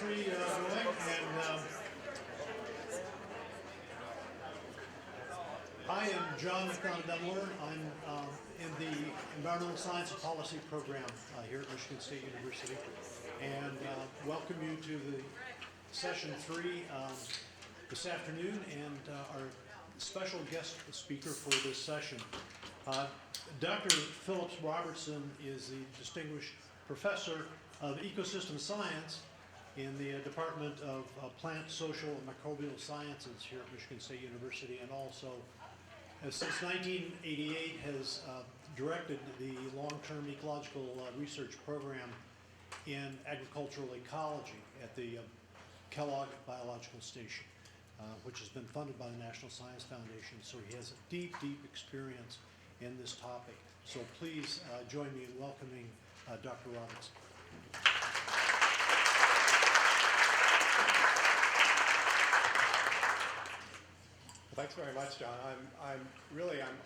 3 going, and I am John MacDonagh-Dumler. I'm in the Environmental Science and Policy program here at Michigan State University, and welcome you to the session 3 this afternoon, and our special guest speaker for this session. Dr. Phillips Robertson is the Distinguished Professor of Ecosystem Science in the Department of Plant, Social, and Microbial Sciences here at Michigan State University, and also since 1988 has directed the long-term ecological research program in agricultural ecology at the Kellogg Biological Station, which has been funded by the National Science Foundation. So he has a deep, deep experience in this topic. So please join me in welcoming Dr. Robertson. Well, thanks very much, John. I'm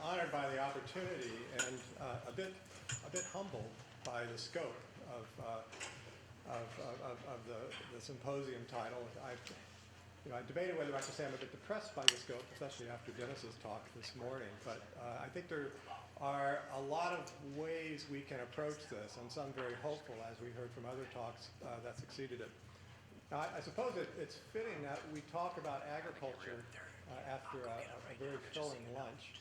honored by the opportunity and a bit humbled by the scope of the symposium title. I debated whether I should say I'm a bit depressed by the scope, especially after Dennis's talk this morning. But I think there are a lot of ways we can approach this, and some very hopeful, as we heard from other talks that succeeded it. Now, I suppose it's fitting that we talk about agriculture after a very filling lunch,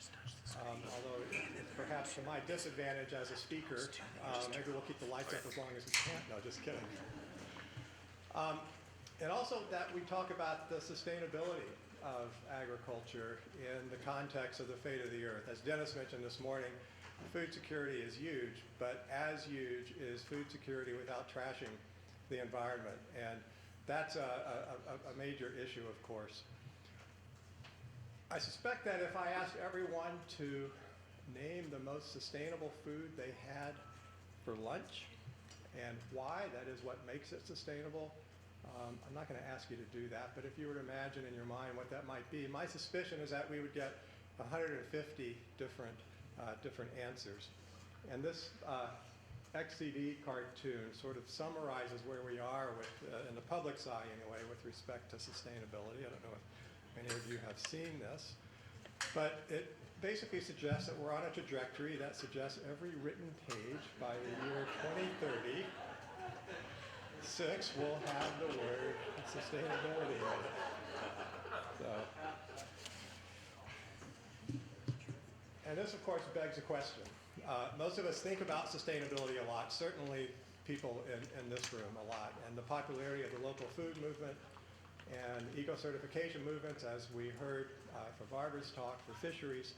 although it's perhaps to my disadvantage as a speaker. Maybe we'll keep the lights up as long as we can. No, just kidding. And also that we talk about the sustainability of agriculture in the context of the fate of the earth. As Dennis mentioned this morning, food security is huge, but as huge is food security without trashing the environment. And that's a major issue, of course. I suspect that if I asked everyone to name the most sustainable food they had for lunch and why, that is what makes it sustainable, I'm not going to ask you to do that, but if you were to imagine in your mind what that might be, my suspicion is that we would get 150 different answers. And this XCD cartoon sort of summarizes where we are with, in the public's eye anyway, with respect to sustainability. I don't know if many of you have seen this, but it basically suggests that we're on a trajectory that suggests every written page by the year 2030 will have the word sustainability in it. So, and this, of course, begs a question. Most of us think about sustainability a lot, certainly people in this room a lot, and the popularity of the local food movement and eco-certification movements, as we heard from Barbara's talk for fisheries,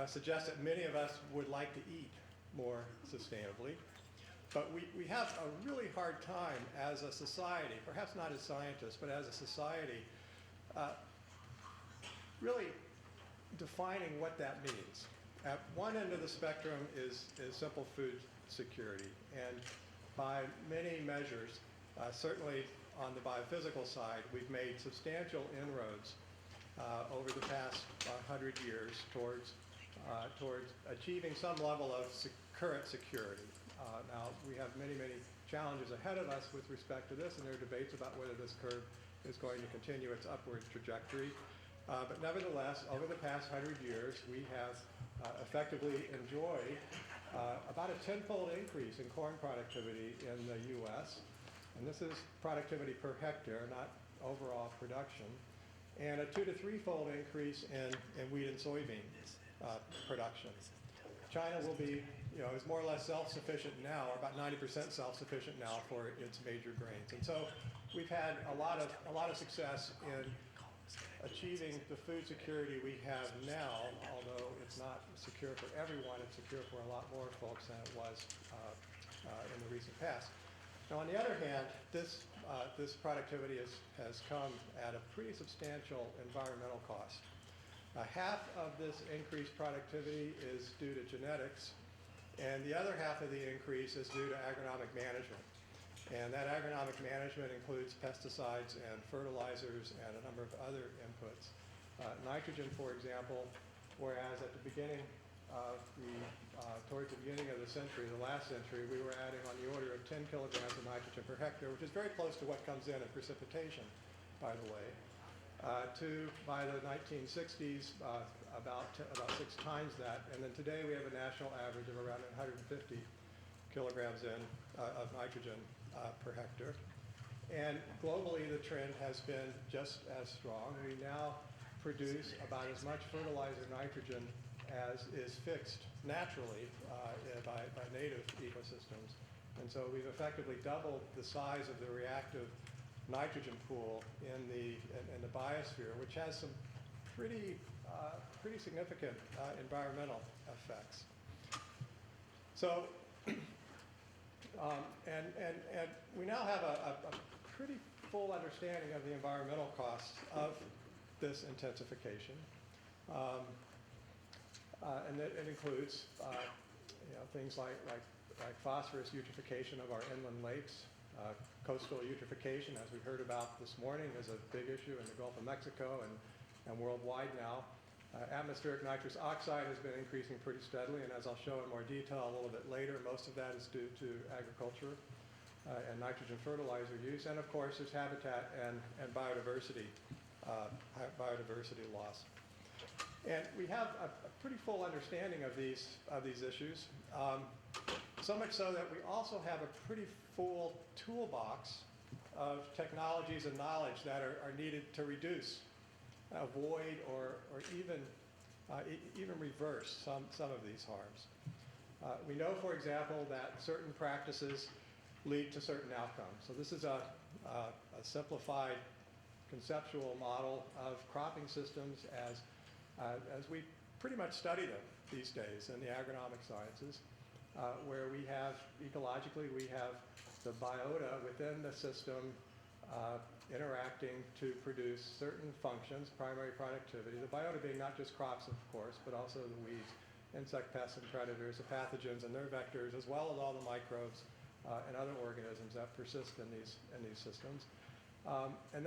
suggests that many of us would like to eat more sustainably. But we have a really hard time as a society, perhaps not as scientists, but as a society, really defining what that means. At one end of the spectrum is simple food security. And by many measures, certainly on the biophysical side, we've made substantial inroads over the past 100 years towards achieving some level of current security. Now, we have many, many challenges ahead of us with respect to this, and there are debates about whether this curve is going to continue its upward trajectory. But nevertheless, over the past 100 years, we have effectively enjoyed about a 10-fold increase in corn productivity in the U.S., and this is productivity per hectare, not overall production, and a 2 to 3-fold increase in wheat and soybean production. China will be, is more or less self-sufficient now, or about 90% self-sufficient now for its major grains. And so we've had a lot of success in achieving the food security we have now, although it's not secure for everyone, it's secure for a lot more folks than it was in the recent past. Now, on the other hand, this productivity has come at a pretty substantial environmental cost. Half of this increased productivity is due to genetics, and the other half of the increase is due to agronomic management. And that agronomic management includes pesticides and fertilizers and a number of other inputs. Nitrogen, for example, whereas at the beginning towards the beginning of the century, the last century, we were adding on the order of 10 kilograms of nitrogen per hectare, which is very close to what comes in precipitation, by the way, to, by the 1960s, about 6 times that. And then today we have a national average of around 150 kilograms of nitrogen per hectare. And globally, the trend has been just as strong. We now produce about as much fertilizer nitrogen as is fixed naturally by native ecosystems. And so we've effectively doubled the size of the reactive nitrogen pool in the biosphere, which has some pretty significant environmental effects. So, and we now have a pretty full understanding of the environmental costs of this intensification. And it includes things like phosphorus eutrophication of our inland lakes. Coastal eutrophication, as we heard about this morning, is a big issue in the Gulf of Mexico and worldwide now. Atmospheric nitrous oxide has been increasing pretty steadily, and as I'll show in more detail a little bit later, most of that is due to agriculture and nitrogen fertilizer use. And of course, there's habitat and biodiversity loss. And we have a pretty full understanding of these issues, so much so that we also have a pretty full toolbox of technologies and knowledge that are needed to reduce, avoid, or even reverse some of these harms. We know, for example, that certain practices lead to certain outcomes. So this is a simplified conceptual model of cropping systems as we pretty much study them these days in the agronomic sciences, where we have, ecologically, we have the biota within the system interacting to produce certain functions, primary productivity, the biota being not just crops, of course, but also the weeds, insect pests and predators, the pathogens and their vectors, as well as all the microbes and other organisms that persist in these systems. And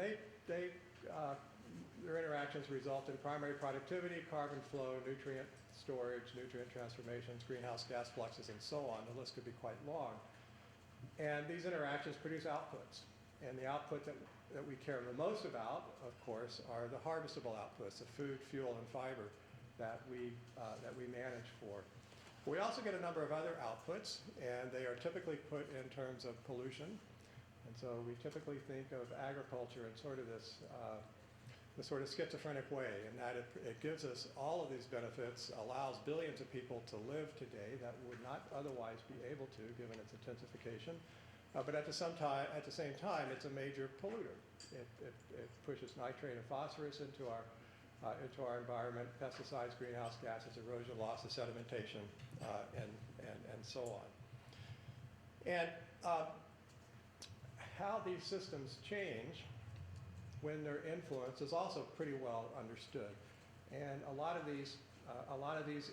their interactions result in primary productivity, carbon flow, nutrient storage, nutrient transformations, greenhouse gas fluxes, and so on. The list could be quite long. And these interactions produce outputs. And the output that we care the most about, of course, are the harvestable outputs, the food, fuel, and fiber that we manage for. We also get a number of other outputs, and they are typically put in terms of pollution. And so we typically think of agriculture in sort of this sort of schizophrenic way, in that it gives us all of these benefits, allows billions of people to live today that would not otherwise be able to, given its intensification. But at the same time, it's a major polluter. It pushes nitrate and phosphorus into our environment, pesticides, greenhouse gases, erosion, loss of sedimentation, and so on. And how these systems change when they're influenced is also pretty well understood. And a lot of these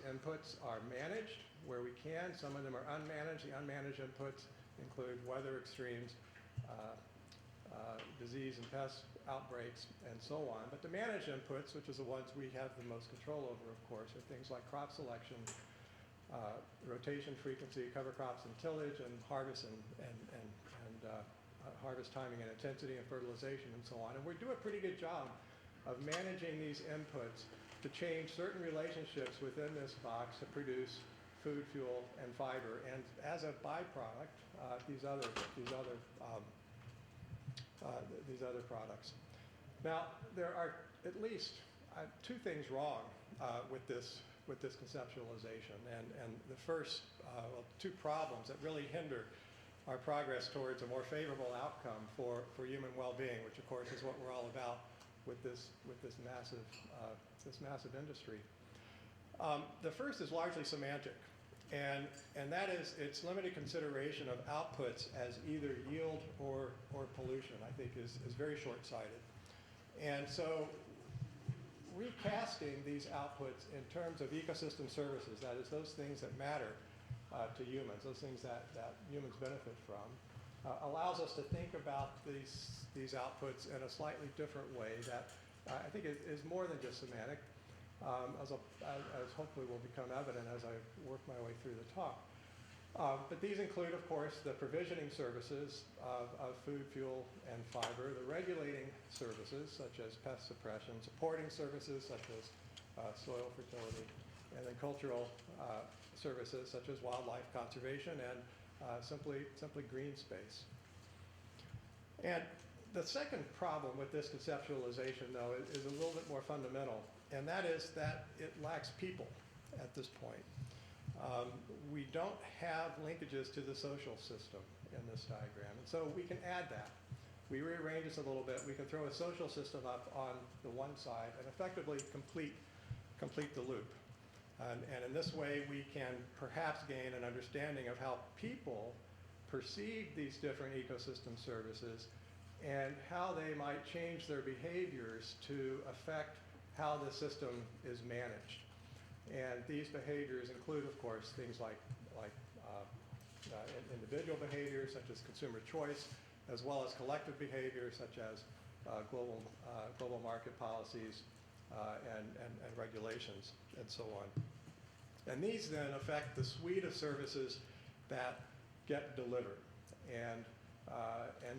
inputs are managed where we can. Some of them are unmanaged. The unmanaged inputs include weather extremes, disease and pest outbreaks, and so on. But the managed inputs, which is the ones we have the most control over, of course, are things like crop selection, rotation frequency, cover crops and tillage, and harvest and harvest timing and intensity and fertilization and so on. And we do a pretty good job of managing these inputs to change certain relationships within this box to produce food, fuel, and fiber. And as a byproduct, these other products. Now, there are at least two things wrong with this conceptualization. And the first, two problems that really hinder our progress towards a more favorable outcome for human well-being, which of course is what we're all about with this massive industry. The first is largely semantic, and that is its limited consideration of outputs as either yield or pollution, I think is very short-sighted. And so recasting these outputs in terms of ecosystem services, that is those things that matter to humans, those things that humans benefit from, allows us to think about these outputs in a slightly different way that I think is more than just semantic. As as hopefully will become evident as I work my way through the talk. But these include, of course, the provisioning services of food, fuel, and fiber, the regulating services such as pest suppression, supporting services such as soil fertility, and then cultural services such as wildlife conservation and simply green space. And the second problem with this conceptualization, though, is a little bit more fundamental, and that is that it lacks people at this point. We don't have linkages to the social system in this diagram, and so we can add that. We rearrange this a little bit. We can throw a social system up on the one side and effectively complete the loop. And in this way, we can perhaps gain an understanding of how people perceive these different ecosystem services and how they might change their behaviors to affect how the system is managed. And these behaviors include, of course, things like individual behaviors such as consumer choice, as well as collective behaviors such as global market policies and regulations and so on. And these then affect the suite of services that get delivered. And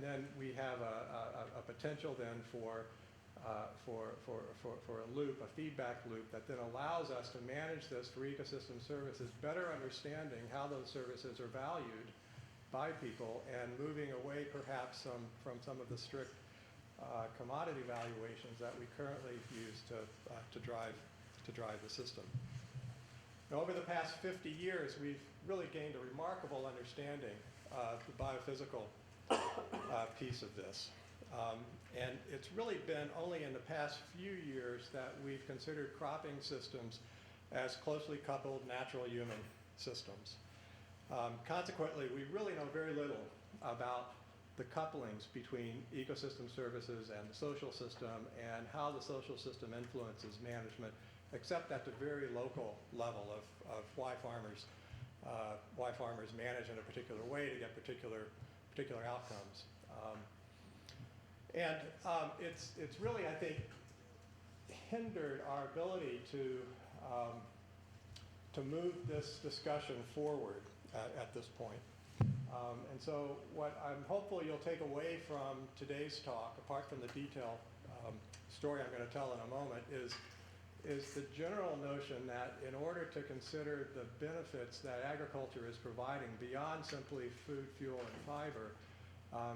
then we have a potential then for a loop, a feedback loop that then allows us to manage this for ecosystem services, better understanding how those services are valued by people and moving away perhaps from some of the strict commodity valuations that we currently use to drive the system. Now, over the past 50 years, we've really gained a remarkable understanding of the biophysical piece of this. And it's really been only in the past few years that we've considered cropping systems as closely coupled natural human systems. Consequently, we really know very little about the couplings between ecosystem services and the social system and how the social system influences management, except at the very local level of why farmers manage in a particular way to get particular outcomes. It's really, I think, hindered our ability to move this discussion forward at this point. And so what I'm hopeful you'll take away from today's talk, apart from the detailed story I'm going to tell in a moment, is the general notion that in order to consider the benefits that agriculture is providing beyond simply food, fuel, and fiber,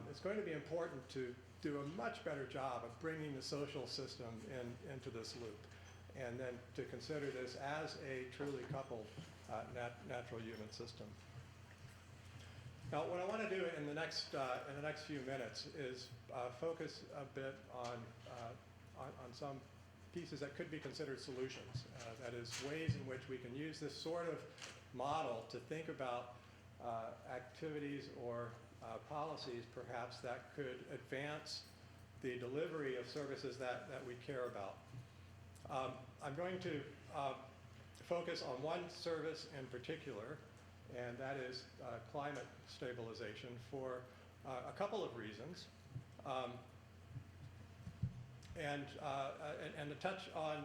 it's going to be important to do a much better job of bringing the social system into this loop, and then to consider this as a truly coupled natural human system. Now, what I want to do in the next few minutes is focus a bit on some pieces that could be considered solutions. That is, ways in which we can use this sort of model to think about activities or policies, perhaps, that could advance the delivery of services that we care about. I'm going to focus on one service in particular, and that is climate stabilization for a couple of reasons. And to touch on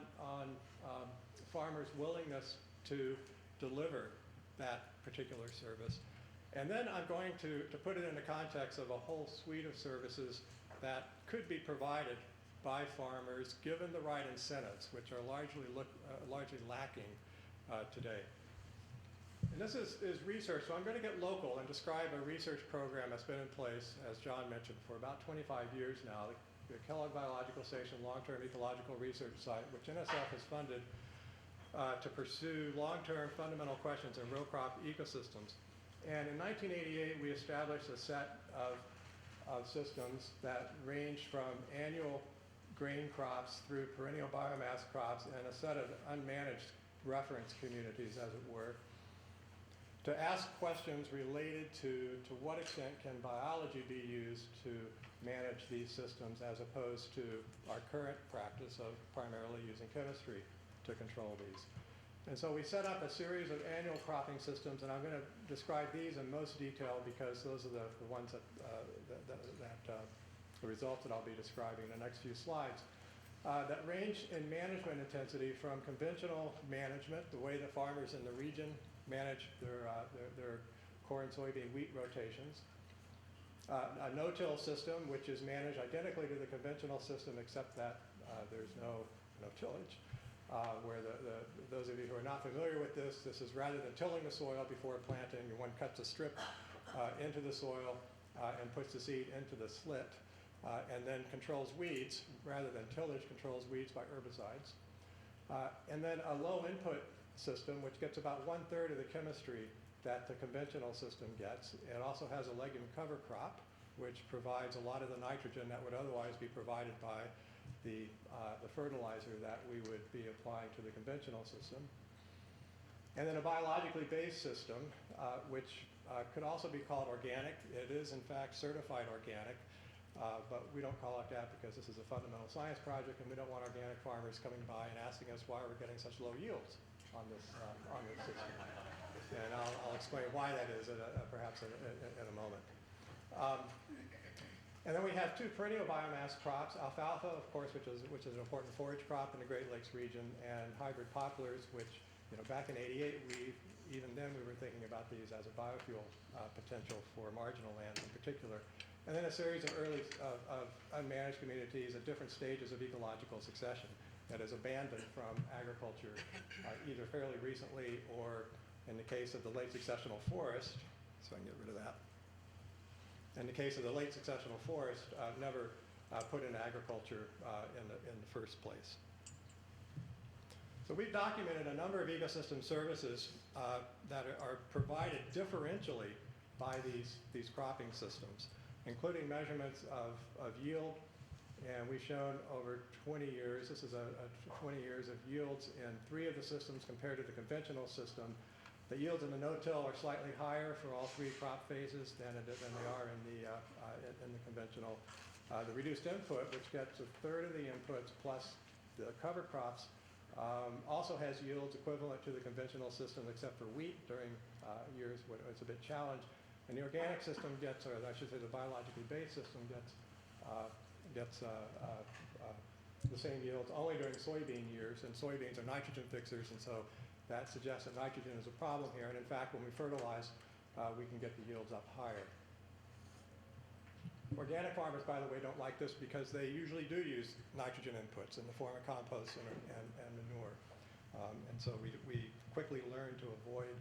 farmers' willingness to deliver that particular service. And then I'm going to put it in the context of a whole suite of services that could be provided by farmers given the right incentives, which are largely lacking today. And this is research, so I'm going to get local and describe a research program that's been in place, as John mentioned, for about 25 years now, the Kellogg Biological Station Long-Term Ecological Research Site, which NSF has funded to pursue long-term fundamental questions in row crop ecosystems. And in 1988, we established a set of systems that ranged from annual grain crops through perennial biomass crops and a set of unmanaged reference communities, as it were, to ask questions related to what extent can biology be used to manage these systems as opposed to our current practice of primarily using chemistry to control these. And so we set up a series of annual cropping systems, and I'm going to describe these in most detail because those are the ones that the results that I'll be describing in the next few slides. that range in management intensity from conventional management, the way the farmers in the region manage their corn, soybean, wheat rotations, a no-till system, which is managed identically to the conventional system, except that there's no tillage. Where those of you who are not familiar with this is rather than tilling the soil before planting, one cuts a strip into the soil and puts the seed into the slit, and then controls weeds, rather than tillage, controls weeds by herbicides. And then a low input system, which gets about 1/3 of the chemistry that the conventional system gets. It also has a legume cover crop, which provides a lot of the nitrogen that would otherwise be provided by the fertilizer that we would be applying to the conventional system. And then a biologically based system, which could also be called organic. It is, in fact, certified organic, but we don't call it that because this is a fundamental science project, and we don't want organic farmers coming by and asking us why we're getting such low yields on this system. And I'll explain why that is perhaps in a moment. And then we have two perennial biomass crops, alfalfa, of course, which is an important forage crop in the Great Lakes region, and hybrid poplars, which, back in '88, even then we were thinking about these as a biofuel potential for marginal lands in particular. And then a series of unmanaged communities at different stages of ecological succession that is abandoned from agriculture either fairly recently or, in the case of the late successional forest, so I can get rid of that. In the case of the late successional forest, never put into agriculture in the first place. So we've documented a number of ecosystem services that are provided differentially by these cropping systems, including measurements of yield. And we've shown over 20 years, this is a 20 years of yields in 3 of the systems compared to the conventional system. The yields in the no-till are slightly higher for all 3 crop phases than they are in the conventional. The reduced input, which gets 1/3 of the inputs plus the cover crops, also has yields equivalent to the conventional system except for wheat during years when it's a bit challenged. And the organic system gets, or I should say the biologically based system gets the same yields only during soybean years, and soybeans are nitrogen fixers, and so that suggests that nitrogen is a problem here. And in fact, when we fertilize, we can get the yields up higher. Organic farmers, by the way, don't like this because they usually do use nitrogen inputs in the form of compost and manure. And so we quickly learn to avoid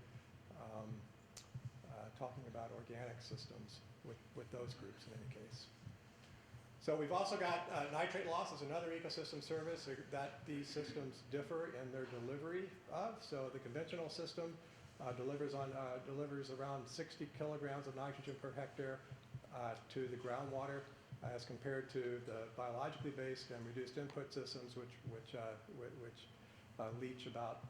talking about organic systems with those groups in any case. So we've also got nitrate loss is another ecosystem service that these systems differ in their delivery of. So the conventional system delivers around 60 kilograms of nitrogen per hectare to the groundwater, as compared to the biologically based and reduced input systems, which leach about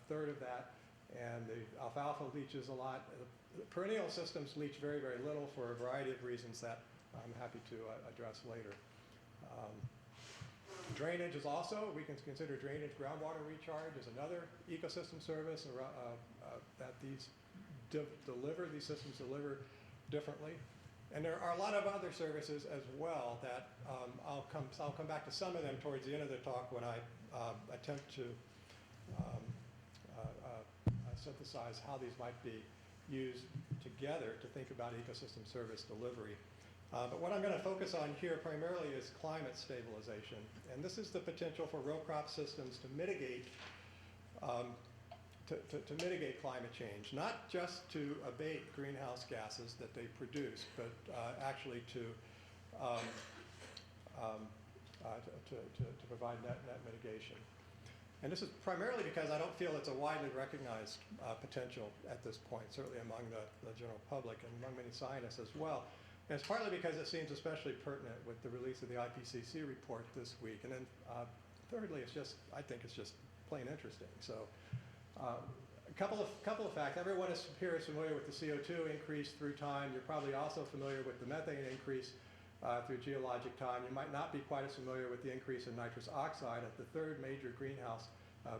1/3 of that, and the alfalfa leaches a lot. The perennial systems leach very, very little for a variety of reasons that I'm happy to address later. Drainage is also, we can consider drainage groundwater recharge as another ecosystem service that these systems deliver differently. And there are a lot of other services as well that I'll come back to some of them towards the end of the talk when I attempt to synthesize how these might be used together to think about ecosystem service delivery. But what I'm going to focus on here primarily is climate stabilization. And this is the potential for row crop systems to mitigate climate change, not just to abate greenhouse gases that they produce, but actually to provide net mitigation. And this is primarily because I don't feel it's a widely recognized potential at this point, certainly among the general public and among many scientists as well. And it's partly because it seems especially pertinent with the release of the IPCC report this week. And then thirdly, I think it's just plain interesting. So a couple of facts. Everyone here is familiar with the CO2 increase through time. You're probably also familiar with the methane increase through geologic time. You might not be quite as familiar with the increase in nitrous oxide at the 3rd major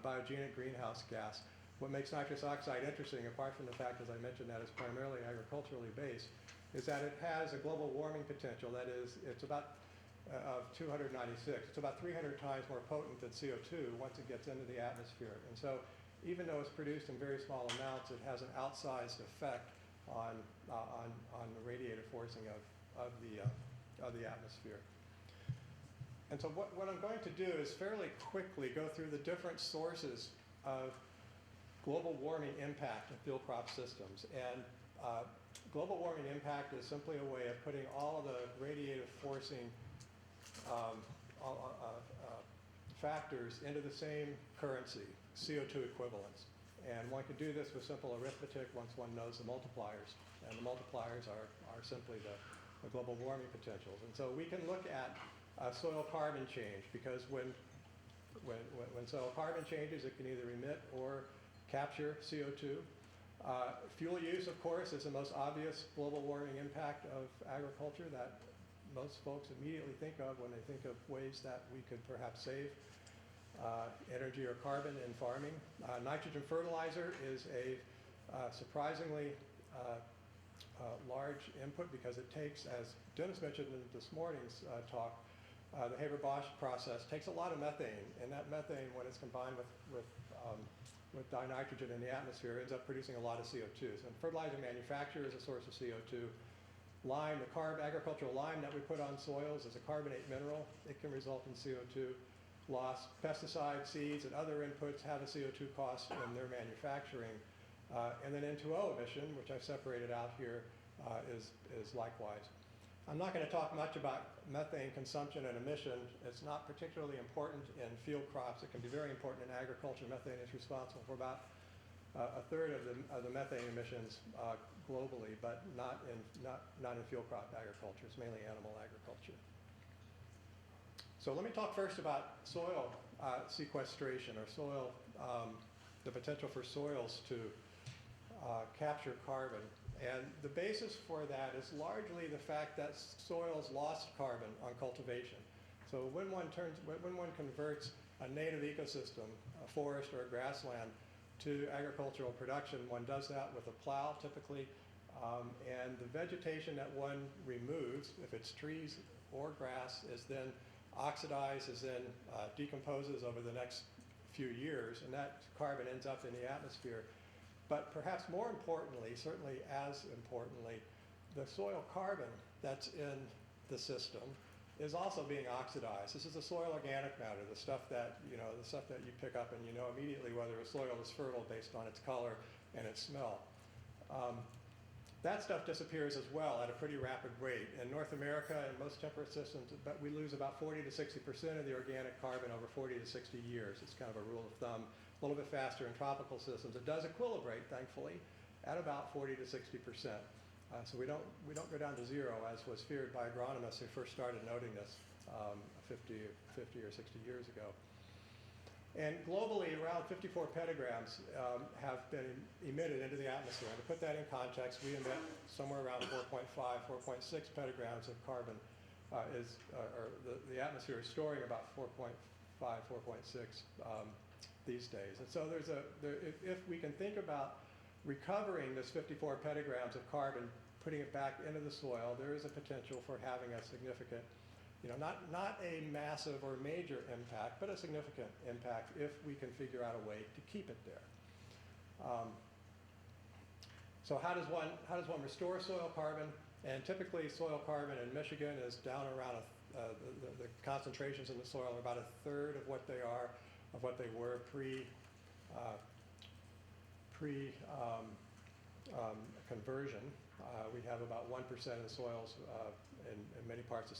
biogenic greenhouse gas. What makes nitrous oxide interesting, apart from the fact, as I mentioned, that it's primarily agriculturally based, is that it has a global warming potential. That is, it's about of 296. It's about 300 times more potent than CO2 once it gets into the atmosphere. And so even though it's produced in very small amounts, it has an outsized effect on the radiative forcing of the atmosphere. And so what I'm going to do is fairly quickly go through the different sources of global warming impact in field crop systems. And global warming impact is simply a way of putting all of the radiative forcing factors into the same currency, CO2 equivalents. And one can do this with simple arithmetic once one knows the multipliers. And the multipliers are simply the global warming potentials. And so we can look at soil carbon change, because when soil carbon changes, it can either emit or capture CO2. Fuel use, of course, is the most obvious global warming impact of agriculture that most folks immediately think of when they think of ways that we could perhaps save energy or carbon in farming. Nitrogen fertilizer is a surprisingly large input, because it takes, as Dennis mentioned in this morning's talk, the Haber-Bosch process takes a lot of methane, and that methane, when it's combined with dinitrogen in the atmosphere, ends up producing a lot of CO2. So fertilizer manufacture is a source of CO2. Lime, the agricultural lime that we put on soils is a carbonate mineral. It can result in CO2 loss. Pesticides, seeds, and other inputs have a CO2 cost in their manufacturing. And then N2O emission, which I've separated out here, is likewise. I'm not going to talk much about methane consumption and emission. It's not particularly important in field crops. It can be very important in agriculture. Methane is responsible for about a third of the methane emissions globally, but not in field crop agriculture. It's mainly animal agriculture. So let me talk first about soil sequestration, or soil, the potential for soils to capture carbon. And the basis for that is largely the fact that soils lost carbon on cultivation. So when one converts a native ecosystem, a forest or a grassland, to agricultural production, one does that with a plow typically, and the vegetation that one removes, if it's trees or grass, is then oxidized, is then decomposes over the next few years, and that carbon ends up in the atmosphere. But perhaps more importantly, certainly as importantly, the soil carbon that's in the system is also being oxidized. This is the soil organic matter, the stuff that you pick up and you know immediately whether a soil is fertile based on its color and its smell. That stuff disappears as well at a pretty rapid rate. In North America and most temperate systems, we lose about 40 to 60% of the organic carbon over 40 to 60 years. It's kind of a rule of thumb. A little bit faster in tropical systems. It does equilibrate, thankfully, at about 40 to 60%. So we don't go down to zero, as was feared by agronomists who first started noting this 50 or 60 years ago. And globally, around 54 petagrams have been emitted into the atmosphere. And to put that in context, we emit somewhere around 4.5, 4.6 petagrams of carbon. The atmosphere is storing about 4.5, 4.6 these days. And so if we can think about recovering this 54 petagrams of carbon, putting it back into the soil, there is a potential for having a significant, not a massive or major impact, but a significant impact if we can figure out a way to keep it there. So how does one restore soil carbon? And typically soil carbon in Michigan is down around the concentrations in the soil are about a third of what they were pre-conversion. We have about 1% of the soils in many parts of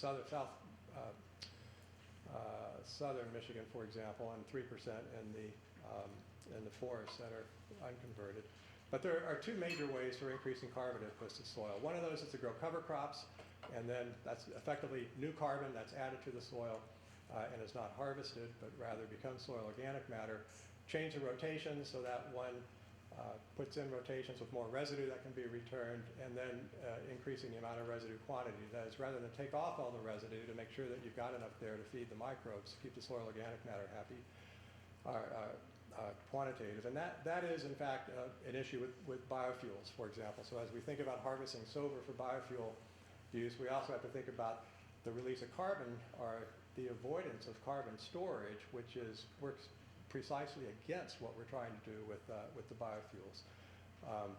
southern Michigan, for example, and 3% in the forests that are unconverted. But there are two major ways for increasing carbon inputs to soil. One of those is to grow cover crops, and then that's effectively new carbon that's added to the soil. And is not harvested, but rather becomes soil organic matter. Change the rotation so that one puts in rotations with more residue that can be returned, and then increasing the amount of residue quantity. That is, rather than take off all the residue to make sure that you've got enough there to feed the microbes, keep the soil organic matter happy, quantitative. And that is, in fact, an issue with biofuels, for example. So as we think about harvesting silver for biofuel use, we also have to think about the release of carbon are the avoidance of carbon storage, which works precisely against what we're trying to do with the biofuels.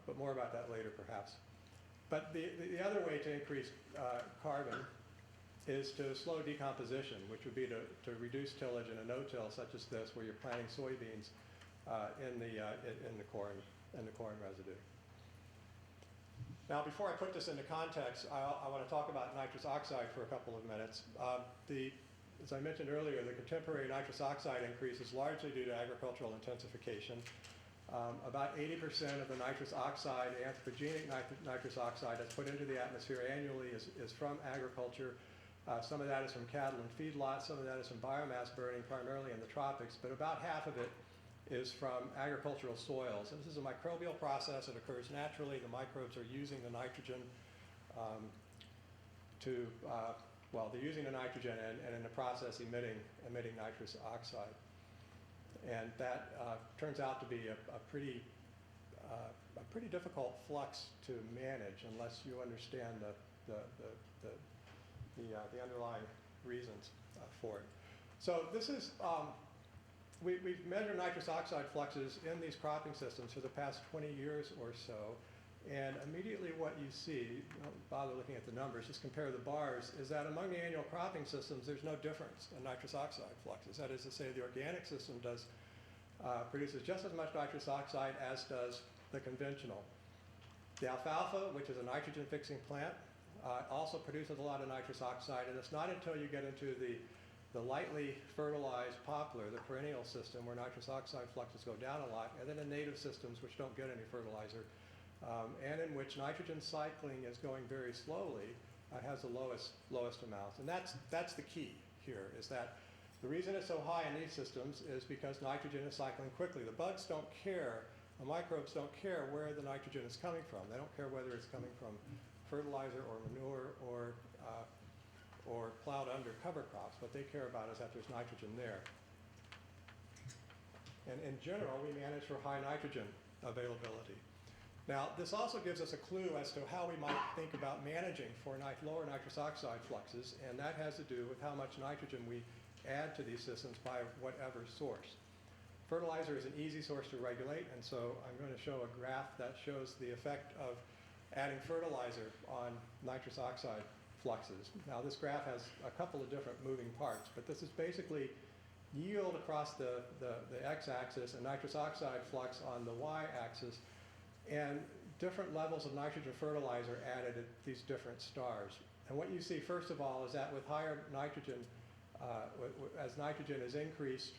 But more about that later, perhaps. But the other way to increase carbon is to slow decomposition, which would be to reduce tillage in a no-till such as this, where you're planting soybeans in the corn residue. Now, before I put this into context, I want to talk about nitrous oxide for a couple of minutes. As I mentioned earlier, the contemporary nitrous oxide increase is largely due to agricultural intensification. About 80% of the nitrous oxide, anthropogenic nitrous oxide that's put into the atmosphere annually is from agriculture. Some of that is from cattle and feedlots, some of that is from biomass burning, primarily in the tropics, but about half of it is from agricultural soils. And this is a microbial process that occurs naturally. The microbes are using the nitrogen they're using the nitrogen and in the process emitting nitrous oxide. And that turns out to be a pretty difficult flux to manage unless you understand the underlying reasons for it. So this is, we've measured nitrous oxide fluxes in these cropping systems for the past 20 years or so. And immediately what you see, don't bother looking at the numbers, just compare the bars, is that among the annual cropping systems, there's no difference in nitrous oxide fluxes. That is to say, the organic system produces just as much nitrous oxide as does the conventional. The alfalfa, which is a nitrogen-fixing plant, also produces a lot of nitrous oxide, and it's not until you get into the lightly fertilized poplar, the perennial system, where nitrous oxide fluxes go down a lot, and then in native systems which don't get any fertilizer, and in which nitrogen cycling is going very slowly, has the lowest amounts. And that's the key here, is that the reason it's so high in these systems is because nitrogen is cycling quickly. The bugs don't care, the microbes don't care where the nitrogen is coming from. They don't care whether it's coming from fertilizer or manure or plowed under cover crops. What they care about is that there's nitrogen there. And in general, we manage for high nitrogen availability. Now, this also gives us a clue as to how we might think about managing for lower nitrous oxide fluxes, and that has to do with how much nitrogen we add to these systems by whatever source. Fertilizer is an easy source to regulate, and so I'm going to show a graph that shows the effect of adding fertilizer on nitrous oxide fluxes. Now, this graph has a couple of different moving parts, but this is basically yield across the x-axis and nitrous oxide flux on the y-axis, and different levels of nitrogen fertilizer added at these different stars. And what you see, first of all, is that with higher nitrogen, as nitrogen is increased,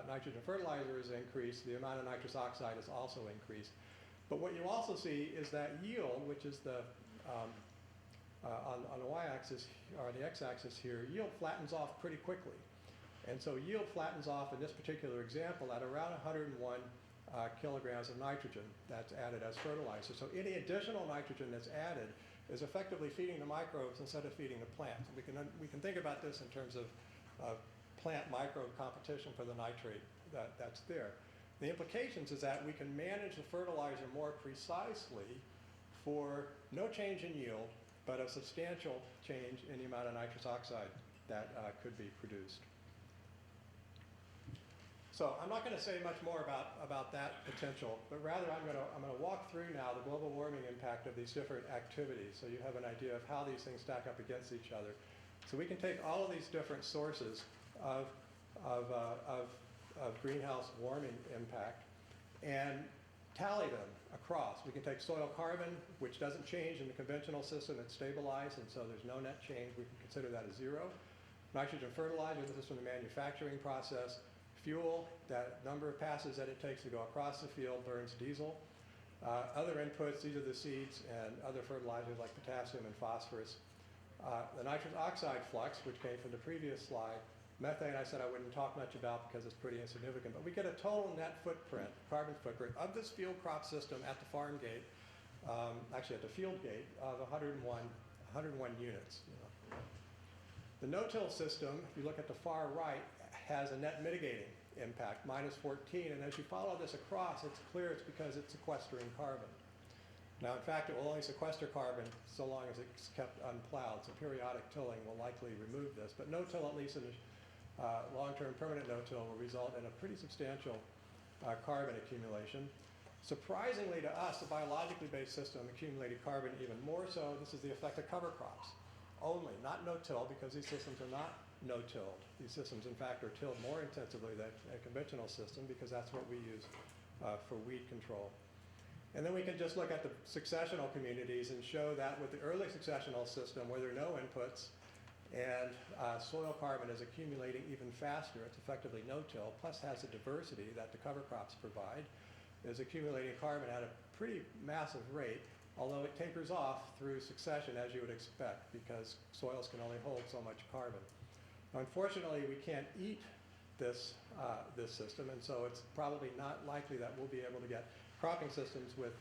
nitrogen fertilizer is increased, the amount of nitrous oxide is also increased. But what you also see is that yield, which is on the y-axis, or the x-axis here, yield flattens off pretty quickly. And so yield flattens off in this particular example at around 101 kilograms of nitrogen that's added as fertilizer. So any additional nitrogen that's added is effectively feeding the microbes instead of feeding the plants. We can think about this in terms of plant microbe competition for the nitrate that's there. The implications is that we can manage the fertilizer more precisely for no change in yield, but a substantial change in the amount of nitrous oxide that could be produced. So I'm not going to say much more about that potential, but rather I'm going to walk through now the global warming impact of these different activities, so you have an idea of how these things stack up against each other. So we can take all of these different sources of greenhouse warming impact and tally them across. We can take soil carbon, which doesn't change in the conventional system, it's stabilized, and so there's no net change. We can consider that as zero. Nitrogen fertilizer, this is from the manufacturing process. Fuel, that number of passes that it takes to go across the field burns diesel. Other inputs, these are the seeds and other fertilizers like potassium and phosphorus. The nitrous oxide flux, which came from the previous slide. Methane, I said I wouldn't talk much about because it's pretty insignificant, but we get a total net footprint, carbon footprint, of this field crop system at the farm gate, actually at the field gate, of 101 units. The no-till system, if you look at the far right, has a net mitigating impact, -14, and as you follow this across, it's clear it's because it's sequestering carbon. Now, in fact, it will only sequester carbon so long as it's kept unplowed, so periodic tilling will likely remove this. But no-till, at least in the long-term permanent no-till, will result in a pretty substantial carbon accumulation. Surprisingly to us, the biologically based system accumulated carbon even more so. This is the effect of cover crops only, not no-till, because these systems are not no-tilled. These systems, in fact, are tilled more intensively than a conventional system because that's what we use for weed control. And then we can just look at the successional communities and show that with the early successional system where there are no inputs and soil carbon is accumulating even faster, it's effectively no-till, plus has the diversity that the cover crops provide, is accumulating carbon at a pretty massive rate, although it tapers off through succession as you would expect because soils can only hold so much carbon. Unfortunately, we can't eat this system, and so it's probably not likely that we'll be able to get cropping systems with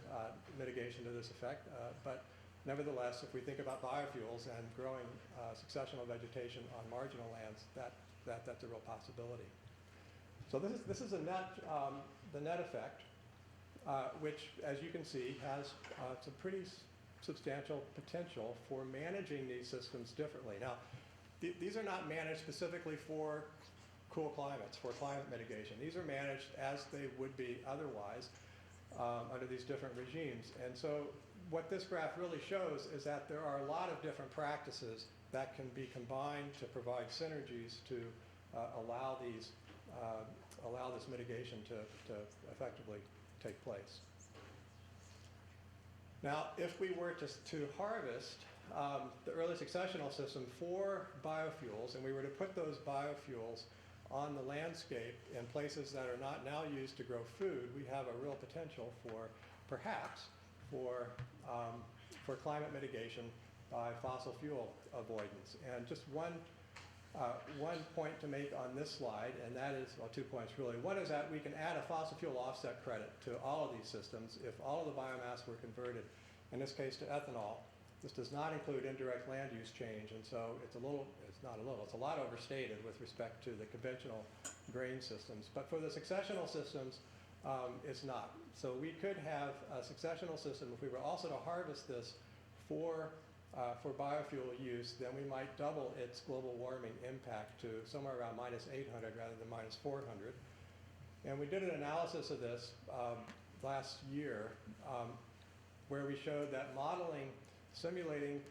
mitigation to this effect, but nevertheless, if we think about biofuels and growing successional vegetation on marginal lands, that's a real possibility. So this is the net effect, which, as you can see, has some pretty substantial potential for managing these systems differently. Now, these are not managed specifically for cool climates, for climate mitigation. These are managed as they would be otherwise under these different regimes. And so what this graph really shows is that there are a lot of different practices that can be combined to provide synergies to allow this mitigation to effectively take place. Now, if we were to harvest the early successional system for biofuels, and we were to put those biofuels on the landscape in places that are not now used to grow food, we have a real potential for, perhaps, for climate mitigation by fossil fuel avoidance. And just one point to make on this slide, and that is, well, 2 points really. One is that we can add a fossil fuel offset credit to all of these systems if all of the biomass were converted, in this case to ethanol. This does not include indirect land use change, and so it's a lot overstated with respect to the conventional grain systems. But for the successional systems, it's not. So we could have a successional system. If we were also to harvest this for biofuel use, then we might double its global warming impact to somewhere around -800 rather than -400. And we did an analysis of this last year where we showed that simulating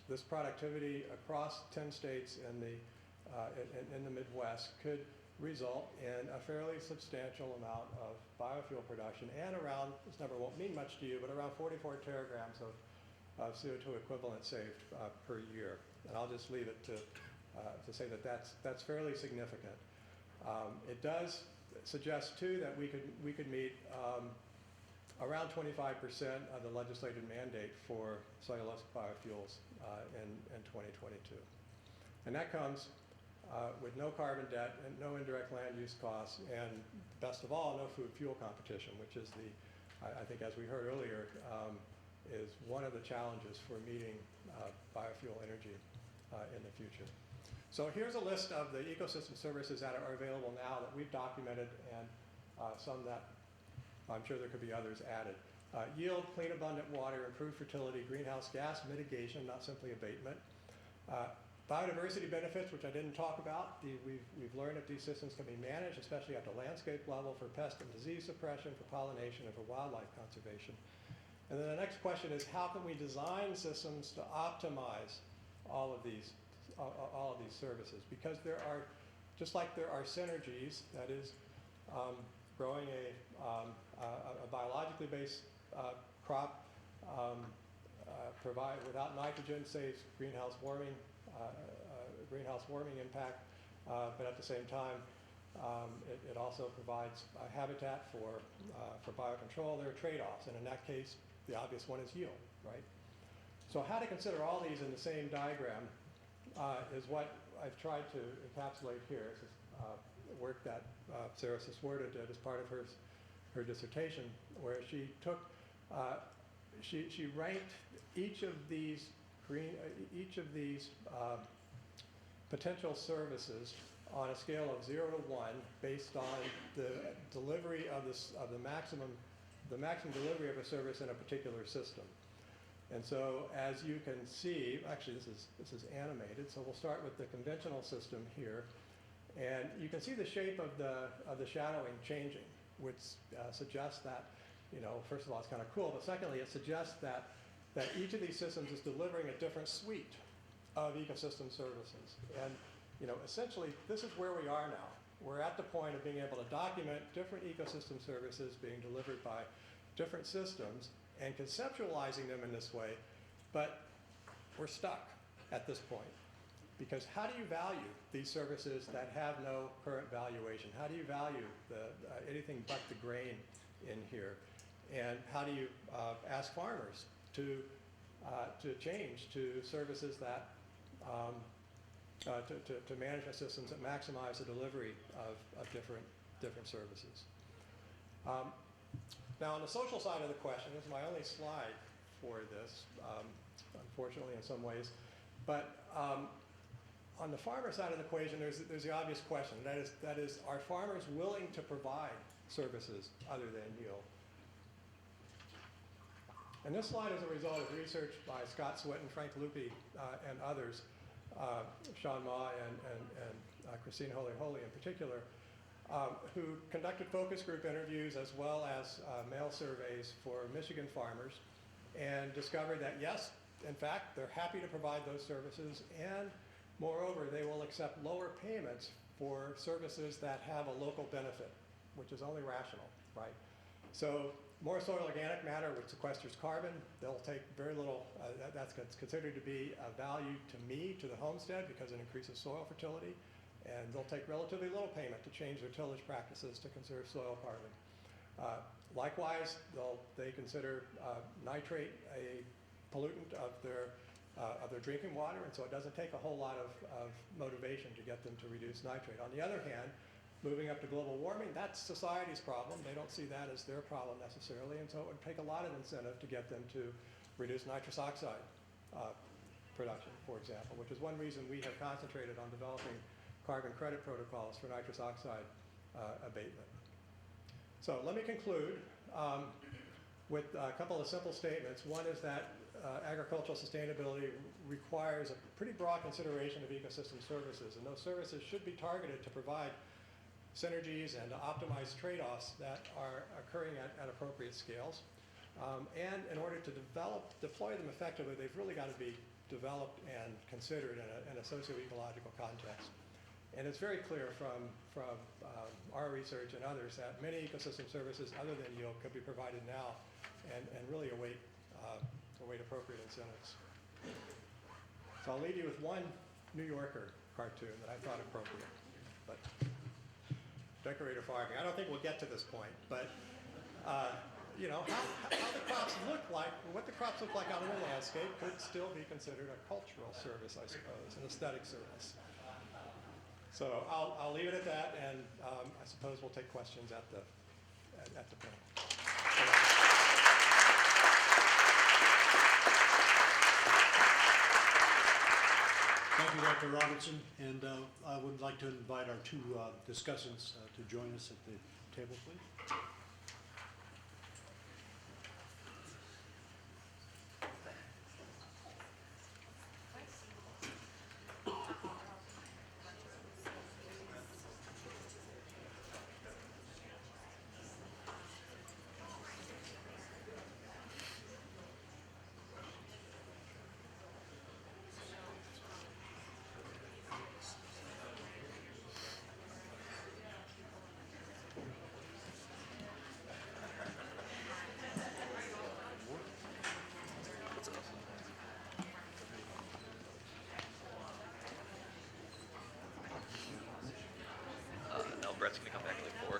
this productivity across 10 states in the Midwest could result in a fairly substantial amount of biofuel production and around, this number won't mean much to you, but around 44 teragrams of CO2 equivalent saved per year. And I'll just leave it to say that that's fairly significant. It does suggest too that we could meet around 25% of the legislated mandate for cellulosic biofuels in 2022. And that comes with no carbon debt and no indirect land use costs, and best of all, no food fuel competition, which is I think as we heard earlier, is one of the challenges for meeting biofuel energy in the future. So here's a list of the ecosystem services that are available now that we've documented, and some that I'm sure there could be others added. Yield, clean abundant water, improved fertility, greenhouse gas mitigation, not simply abatement. Biodiversity benefits, which I didn't talk about. We've learned that these systems can be managed, especially at the landscape level, for pest and disease suppression, for pollination, and for wildlife conservation. And then the next question is, how can we design systems to optimize all of these services? Because there are, just like there are synergies, that is, growing a biologically based crop without nitrogen saves greenhouse warming impact, but at the same time, it also provides a habitat for biocontrol. There are trade-offs, and in that case, the obvious one is yield, right? So how to consider all these in the same diagram is what I've tried to encapsulate here. This is work that Sarah Siswerda did as part of her dissertation, where she took she ranked each of these potential services on a scale of 0 to 1 based on the delivery of the the maximum delivery of a service in a particular system. And so as you can see, actually this is animated, so we'll start with the conventional system here. And you can see the shape of the shadowing changing, which suggests that, first of all, it's kind of cool, but secondly, it suggests that each of these systems is delivering a different suite of ecosystem services. And essentially, this is where we are now. We're at the point of being able to document different ecosystem services being delivered by different systems and conceptualizing them in this way, but we're stuck at this point. Because how do you value these services that have no current valuation? How do you value anything but the grain in here? And how do you ask farmers to change to services that to management systems that maximize the delivery of different services? Now, on the social side of the question, this is my only slide for this, unfortunately in some ways, but on the farmer side of the equation, there's the obvious question. That is, are farmers willing to provide services other than yield? And this slide is a result of research by Scott Swinton, Frank Lupi, and others, Sean Ma and Christine Holy in particular, who conducted focus group interviews as well as mail surveys for Michigan farmers and discovered that, yes, in fact, they're happy to provide those services, and moreover, they will accept lower payments for services that have a local benefit, which is only rational, right? So more soil organic matter, which sequesters carbon, they'll take very little, that's considered to be a value to me, to the homestead, because it increases soil fertility, and they'll take relatively little payment to change their tillage practices to conserve soil carbon. Likewise, they consider nitrate a pollutant of their drinking water, and so it doesn't take a whole lot of motivation to get them to reduce nitrate. On the other hand, moving up to global warming, that's society's problem. They don't see that as their problem necessarily, and so it would take a lot of incentive to get them to reduce nitrous oxide production, for example, which is one reason we have concentrated on developing carbon credit protocols for nitrous oxide abatement. So let me conclude with a couple of simple statements. One is that agricultural sustainability requires a pretty broad consideration of ecosystem services, and those services should be targeted to provide synergies and to optimize trade-offs that are occurring at appropriate scales. And in order to deploy them effectively, they've really got to be developed and considered in a socio-ecological context. And it's very clear from our research and others that many ecosystem services other than yield could be provided now and really await appropriate incentives. So I'll leave you with one New Yorker cartoon that I thought appropriate. But decorator farming, I don't think we'll get to this point, but how the crops look like, what the crops look like out in the landscape could still be considered a cultural service, I suppose, an aesthetic service. So I'll leave it at that, and I suppose we'll take questions at the panel. Thank you, Dr. Robertson, and I would like to invite our two discussants to join us at the table, please. Brett's going to come back at like 4,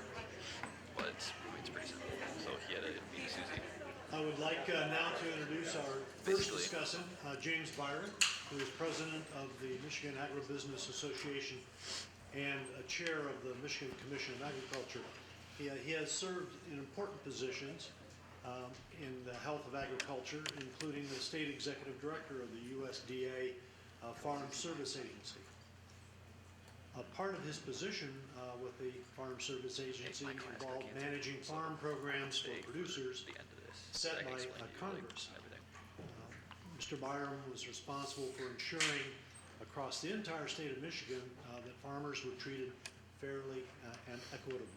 but it's pretty simple. So he had to meet Susie. I would like now to introduce our first discussant, James Byrum, who is president of the Michigan Agribusiness Association and a chair of the Michigan Commission of Agriculture. He has served in important positions in the health of agriculture, including the state executive director of the USDA Farm Service Agency. Part of his position with the Farm Service Agency involved managing farm programs for producers The end of this. set I can by explain to you, like, Congress. everything. Mr. Byrum was responsible for ensuring across the entire state of Michigan that farmers were treated fairly and equitably.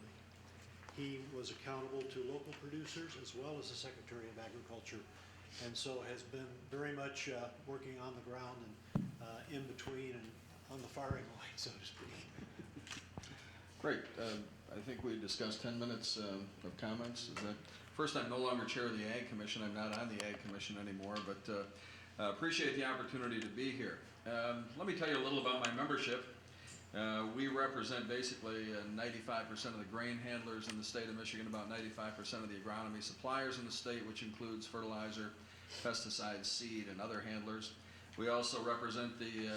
He was accountable to local producers as well as the Secretary of Agriculture, and so has been very much working on the ground and in between and on the firing line, so to speak. Great. I think we discussed 10 minutes of comments. Is that, first, I'm no longer chair of the Ag Commission. I'm not on the Ag Commission anymore, but appreciate the opportunity to be here. Let me tell you a little about my membership. We represent basically 95% of the grain handlers in the state of Michigan, about 95% of the agronomy suppliers in the state, which includes fertilizer, pesticides, seed, and other handlers. We also represent the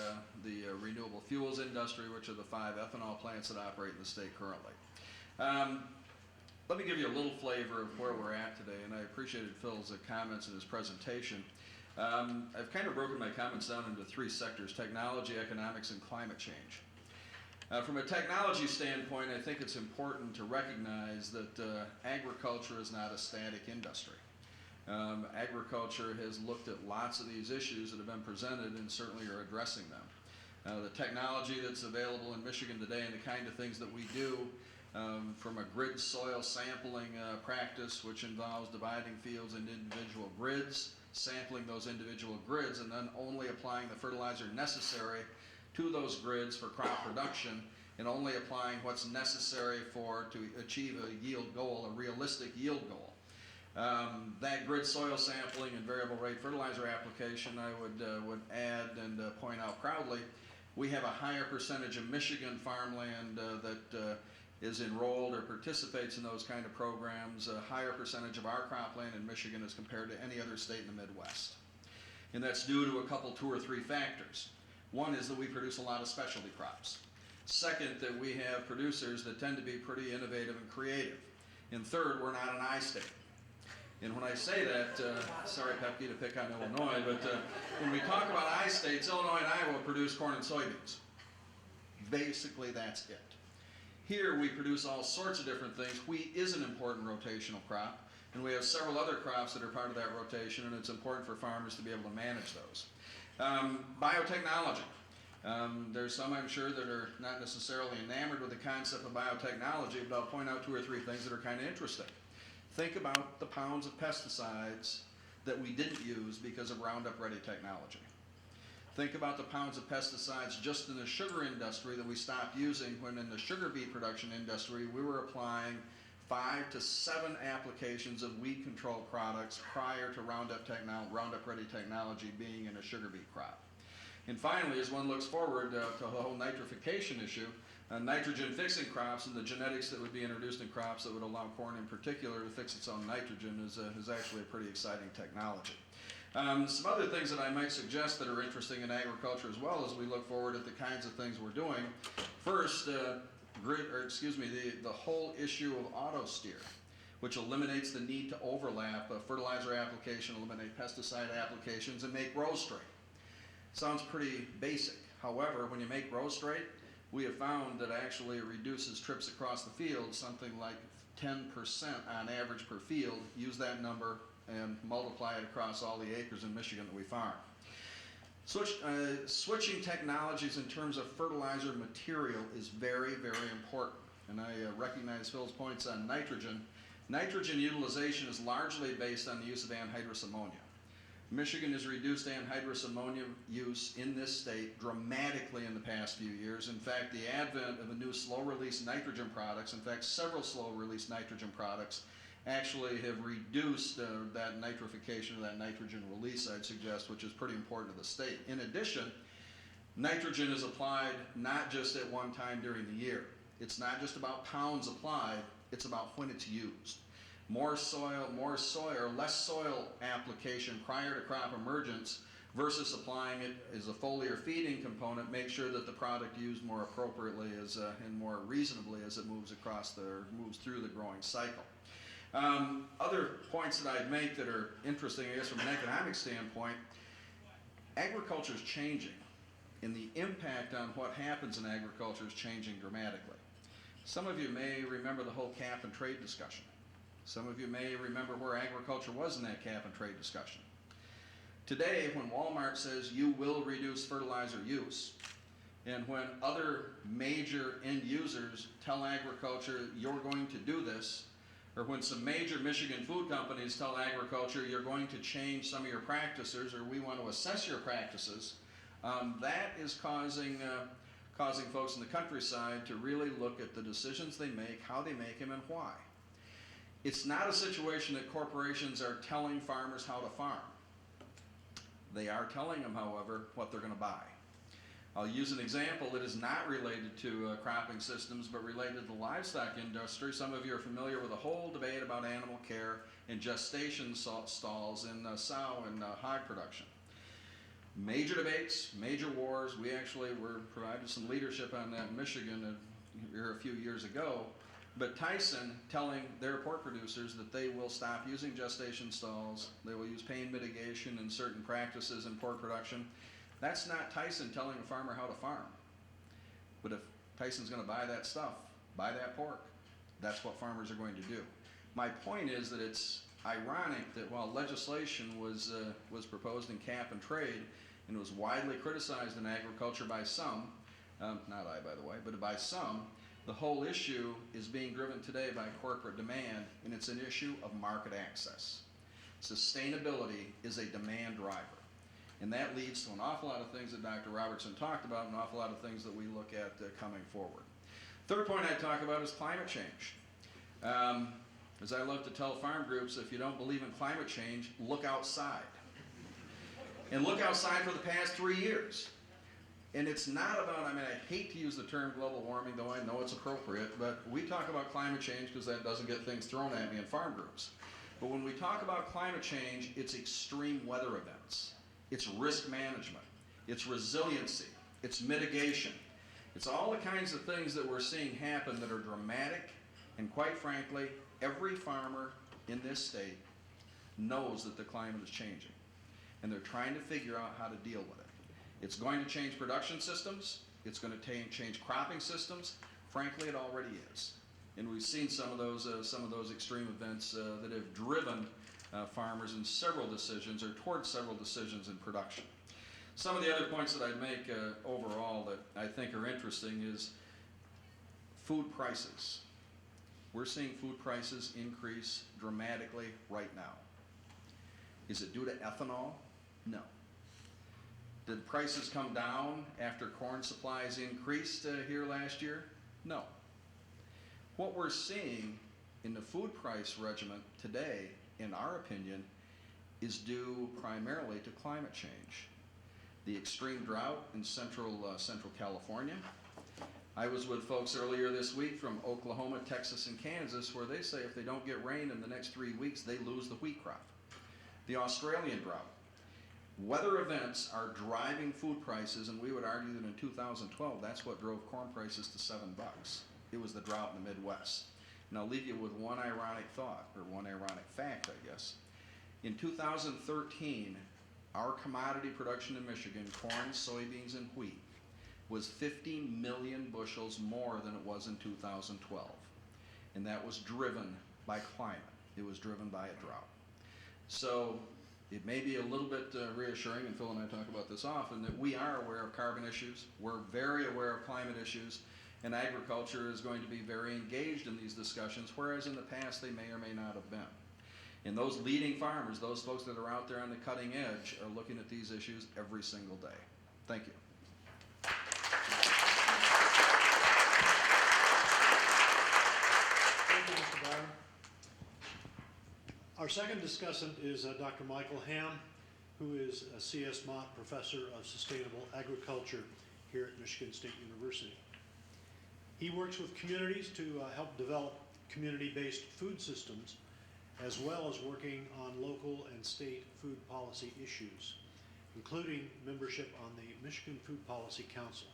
renewable fuels industry, which are the 5 ethanol plants that operate in the state currently. Let me give you a little flavor of where we're at today, and I appreciated Phil's comments in his presentation. I've kind of broken my comments down into 3 sectors: technology, economics, and climate change. From a technology standpoint, I think it's important to recognize that agriculture is not a static industry. Agriculture has looked at lots of these issues that have been presented and certainly are addressing them. The technology that's available in Michigan today and the kind of things that we do, from a grid soil sampling practice, which involves dividing fields into individual grids, sampling those individual grids, and then only applying the fertilizer necessary to those grids for crop production, and only applying what's necessary to achieve a yield goal, a realistic yield goal. That grid soil sampling and variable rate fertilizer application, I would add and point out proudly, we have a higher percentage of Michigan farmland that is enrolled or participates in those kind of programs, a higher percentage of our cropland in Michigan as compared to any other state in the Midwest. And that's due to a couple, 2 or 3 factors. One is that we produce a lot of specialty crops. Second, that we have producers that tend to be pretty innovative and creative. And third, we're not an I state. And when I say that, sorry Pepke to pick on Illinois, but when we talk about I states, Illinois and Iowa produce corn and soybeans. Basically, that's it. Here we produce all sorts of different things. Wheat is an important rotational crop, and we have several other crops that are part of that rotation, and it's important for farmers to be able to manage those. Biotechnology. There's some, I'm sure, that are not necessarily enamored with the concept of biotechnology, but I'll point out 2 or 3 things that are kind of interesting. Think about the pounds of pesticides that we didn't use because of Roundup Ready technology. Think about the pounds of pesticides just in the sugar industry that we stopped using, when in the sugar beet production industry we were applying 5 to 7 applications of weed control products prior to Roundup Ready technology being in a sugar beet crop. And finally, as one looks forward to the whole nitrification issue, nitrogen fixing crops and the genetics that would be introduced in crops that would allow corn in particular to fix its own nitrogen is actually a pretty exciting technology. Some other things that I might suggest that are interesting in agriculture as well as we look forward at the kinds of things we're doing. First, the whole issue of auto steer, which eliminates the need to overlap fertilizer application, eliminate pesticide applications, and make rows straight. Sounds pretty basic. However, when you make rows straight, we have found that actually it reduces trips across the field, something like 10% on average per field. Use that number and multiply it across all the acres in Michigan that we farm. Switching technologies in terms of fertilizer material is very, very important. And I recognize Phil's points on nitrogen. Nitrogen utilization is largely based on the use of anhydrous ammonia. Michigan has reduced anhydrous ammonia use in this state dramatically in the past few years. In fact, the advent of the new slow-release nitrogen products, in fact, several slow-release nitrogen products, actually have reduced that nitrification or that nitrogen release, I'd suggest, which is pretty important to the state. In addition, nitrogen is applied not just at one time during the year. It's not just about pounds applied, it's about when it's used. More soil, or less soil application prior to crop emergence versus applying it as a foliar feeding component, make sure that the product used more appropriately and more reasonably as it moves through the growing cycle. Other points that I'd make that are interesting, I guess, from an economic standpoint, agriculture is changing. and the impact on what happens in agriculture is changing dramatically. Some of you may remember the whole cap and trade discussion. Some of you may remember where agriculture was in that cap and trade discussion. Today, when Walmart says you will reduce fertilizer use, and when other major end users tell agriculture you're going to do this, or when some major Michigan food companies tell agriculture you're going to change some of your practices, or we want to assess your practices, that is causing folks in the countryside to really look at the decisions they make, how they make them, and why. It's not a situation that corporations are telling farmers how to farm. They are telling them, however, what they're going to buy. I'll use an example that is not related to cropping systems, but related to the livestock industry. Some of you are familiar with the whole debate about animal care and gestation stalls in sow and hog production. Major debates, major wars. We actually were provided some leadership on that in Michigan here a few years ago. But Tyson telling their pork producers that they will stop using gestation stalls, they will use pain mitigation and certain practices in pork production. That's not Tyson telling a farmer how to farm. But if Tyson's going to buy that stuff, buy that pork, that's what farmers are going to do. My point is that it's ironic that while legislation was proposed in cap and trade and was widely criticized in agriculture by some, not I by the way, but by some, the whole issue is being driven today by corporate demand, and it's an issue of market access. Sustainability is a demand driver, and that leads to an awful lot of things that Dr. Robertson talked about, and an awful lot of things that we look at coming forward. Third point I talk about is climate change. As I love to tell farm groups, if you don't believe in climate change, look outside. And look outside for the past 3 years. And it's not about, I hate to use the term global warming, though I know it's appropriate, but we talk about climate change because that doesn't get things thrown at me in farm groups. But when we talk about climate change, it's extreme weather events. It's risk management. It's resiliency. It's mitigation. It's all the kinds of things that we're seeing happen that are dramatic, and quite frankly, every farmer in this state knows that the climate is changing, and they're trying to figure out how to deal with it. It's going to change production systems. It's going to change cropping systems. Frankly, it already is, and we've seen some of those extreme events that have driven farmers in several decisions or towards several decisions in production. Some of the other points that I'd make overall that I think are interesting is food prices. We're seeing food prices increase dramatically right now. Is it due to ethanol? No. Did prices come down after corn supplies increased here last year? No. What we're seeing in the food price regimen today, in our opinion, is due primarily to climate change. The extreme drought in central California. I was with folks earlier this week from Oklahoma, Texas, and Kansas, where they say if they don't get rain in the next 3 weeks, they lose the wheat crop. The Australian drought. Weather events are driving food prices, and we would argue that in 2012, that's what drove corn prices to $7. It was the drought in the Midwest. And I'll leave you with one ironic thought, or one ironic fact, I guess. In 2013, our commodity production in Michigan, corn, soybeans, and wheat, was 50 million bushels more than it was in 2012. And that was driven by climate. It was driven by a drought. So it may be a little bit reassuring, and Phil and I talk about this often, that we are aware of carbon issues. We're very aware of climate issues, and agriculture is going to be very engaged in these discussions, whereas in the past they may or may not have been. And those leading farmers, those folks that are out there on the cutting edge, are looking at these issues every single day. Thank you. Thank you, Mr. Byrum. Our second discussant is Dr. Michael Hamm, who is a C.S. Mott Professor of Sustainable Agriculture here at Michigan State University. He works with communities to help develop community-based food systems, as well as working on local and state food policy issues, including membership on the Michigan Food Policy Council.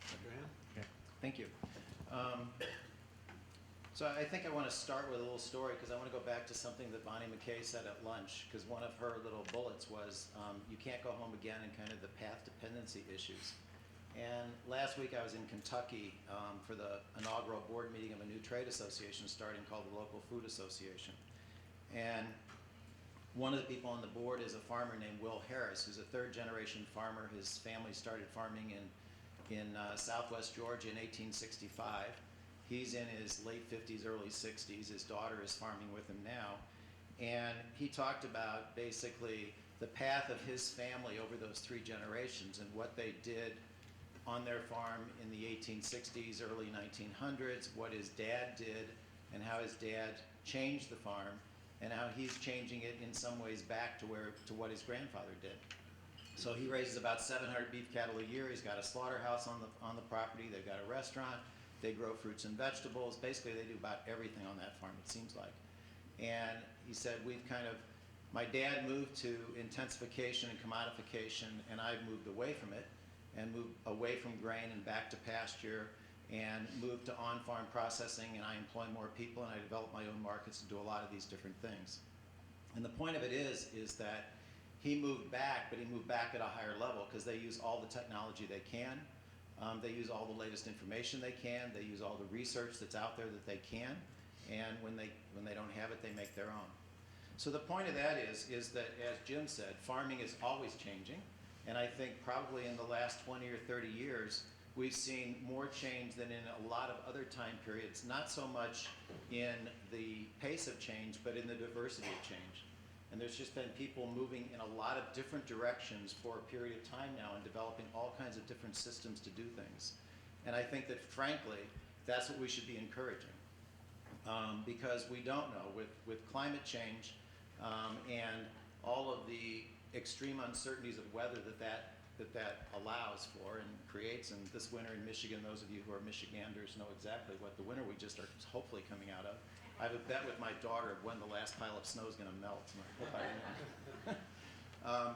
Dr. Hamm? Okay, thank you. So I think I want to start with a little story because I want to go back to something that Bonnie McKay said at lunch, because one of her little bullets was you can't go home again and kind of the path dependency issues. And last week I was in Kentucky for the inaugural board meeting of a new trade association starting called the Local Food Association. And one of the people on the board is a farmer named Will Harris, who's a third-generation farmer. His family started farming in southwest Georgia in 1865. He's in his late 50s, early 60s. His daughter is farming with him now. And he talked about basically the path of his family over those 3 generations and what they did on their farm in the 1860s, early 1900s, what his dad did, and how his dad changed the farm, and how he's changing it in some ways back to what his grandfather did. So he raises about 700 beef cattle a year. He's got a slaughterhouse on the property. They've got a restaurant. They grow fruits and vegetables. Basically, they do about everything on that farm, it seems like. And he said, my dad moved to intensification and commodification, and I've moved away from it, and moved away from grain and back to pasture, and moved to on-farm processing, and I employ more people, and I develop my own markets and do a lot of these different things. And the point of it is that he moved back, but he moved back at a higher level because they use all the technology they can. They use all the latest information they can. They use all the research that's out there that they can. And when they don't have it, they make their own. So the point of that is that, as Jim said, farming is always changing. And I think probably in the last 20 or 30 years, we've seen more change than in a lot of other time periods, not so much in the pace of change, but in the diversity of change. And there's just been people moving in a lot of different directions for a period of time now and developing all kinds of different systems to do things. And I think that, frankly, that's what we should be encouraging. Because we don't know, with climate change and all of the extreme uncertainties of weather that allows for and creates, and this winter in Michigan, those of you who are Michiganders know exactly what the winter we just are hopefully coming out of. I have a bet with my daughter of when the last pile of snow is going to melt. And I hope I win.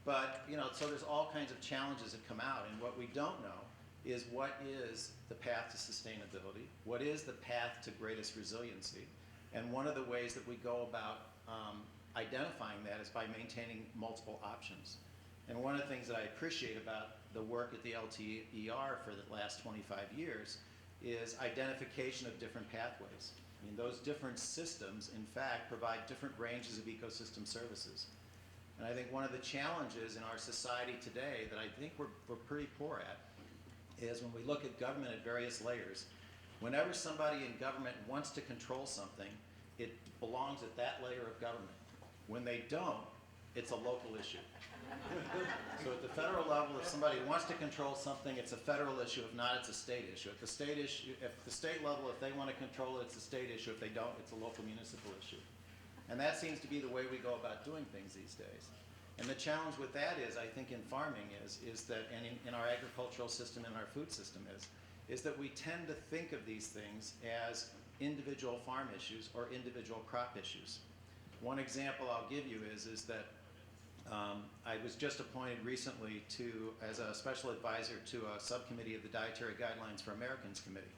But, so there's all kinds of challenges that come out, and what we don't know is what is the path to sustainability, what is the path to greatest resiliency, and one of the ways that we go about identifying that is by maintaining multiple options. And one of the things that I appreciate about the work at the LTER for the last 25 years is identification of different pathways. I mean, those different systems, in fact, provide different ranges of ecosystem services. And I think one of the challenges in our society today that I think we're pretty poor at is when we look at government at various layers, whenever somebody in government wants to control something, it belongs at that layer of government. When they don't, it's a local issue. So at the federal level, if somebody wants to control something, it's a federal issue. If not, it's a state issue. At the state level, if they want to control it, it's a state issue. If they don't, it's a local municipal issue. And that seems to be the way we go about doing things these days. And the challenge with that is, I think, in farming is that, and in our agricultural system and our food system is that we tend to think of these things as individual farm issues or individual crop issues. One example I'll give you is that I was just appointed recently as a special advisor to a subcommittee of the Dietary Guidelines for Americans Committee.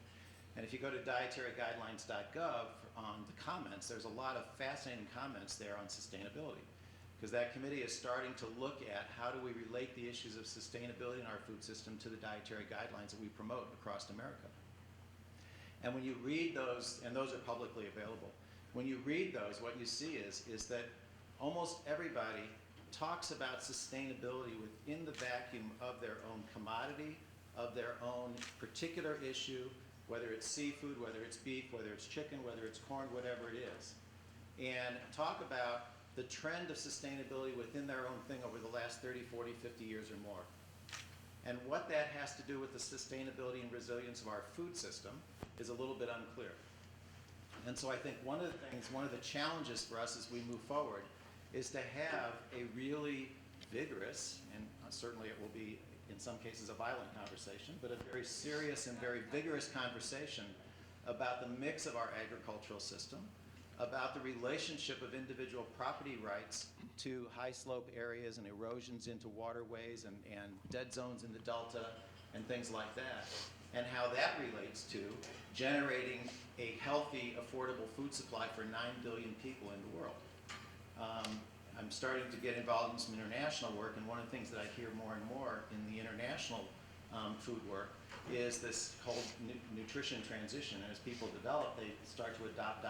And if you go to dietaryguidelines.gov on the comments, there's a lot of fascinating comments there on sustainability. Because that committee is starting to look at how do we relate the issues of sustainability in our food system to the dietary guidelines that we promote across America. And when you read those, and those are publicly available, when you read those, what you see is that almost everybody talks about sustainability within the vacuum of their own commodity, of their own particular issue, whether it's seafood, whether it's beef, whether it's chicken, whether it's corn, whatever it is. And talk about the trend of sustainability within their own thing over the last 30, 40, 50 years or more. And what that has to do with the sustainability and resilience of our food system is a little bit unclear. And so I think one of the challenges for us as we move forward is to have a really vigorous, and certainly it will be in some cases a violent conversation, but a very serious and very vigorous conversation about the mix of our agricultural system, about the relationship of individual property rights to high slope areas and erosions into waterways and dead zones in the delta and things like that, and how that relates to generating a healthy, affordable food supply for 9 billion people in the world. I'm starting to get involved in some international work, and one of the things that I hear more and more in the international food work is this whole nutrition transition. And as people develop, they start to adopt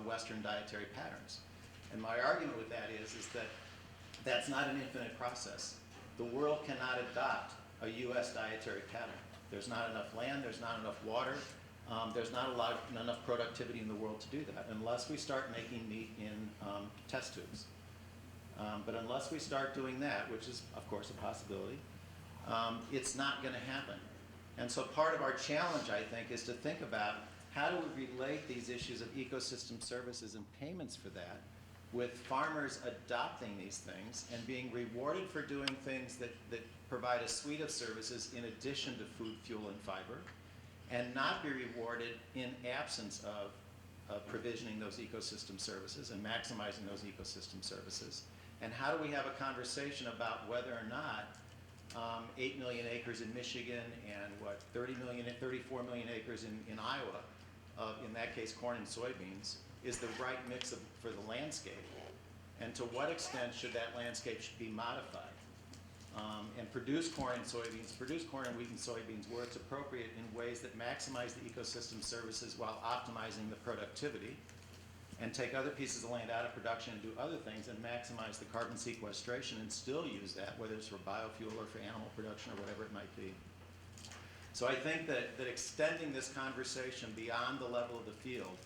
Western dietary patterns. And my argument with that is that that's not an infinite process. The world cannot adopt a U.S. dietary pattern. There's not enough land, there's not enough water, there's not enough productivity in the world to do that unless we start making meat in test tubes. But unless we start doing that, which is of course a possibility, it's not going to happen. And so part of our challenge, I think, is to think about how do we relate these issues of ecosystem services and payments for that with farmers adopting these things and being rewarded for doing things that provide a suite of services in addition to food, fuel, and fiber, and not be rewarded in absence of provisioning those ecosystem services and maximizing those ecosystem services. And how do we have a conversation about whether or not 8 million acres in Michigan and 34 million acres in Iowa, in that case corn and soybeans, is the right mix for the landscape? And to what extent should that landscape be modified? And produce corn and wheat and soybeans where it's appropriate in ways that maximize the ecosystem services while optimizing the productivity, and take other pieces of land out of production and do other things and maximize the carbon sequestration and still use that, whether it's for biofuel or for animal production or whatever it might be. So I think that extending this conversation beyond the level of the field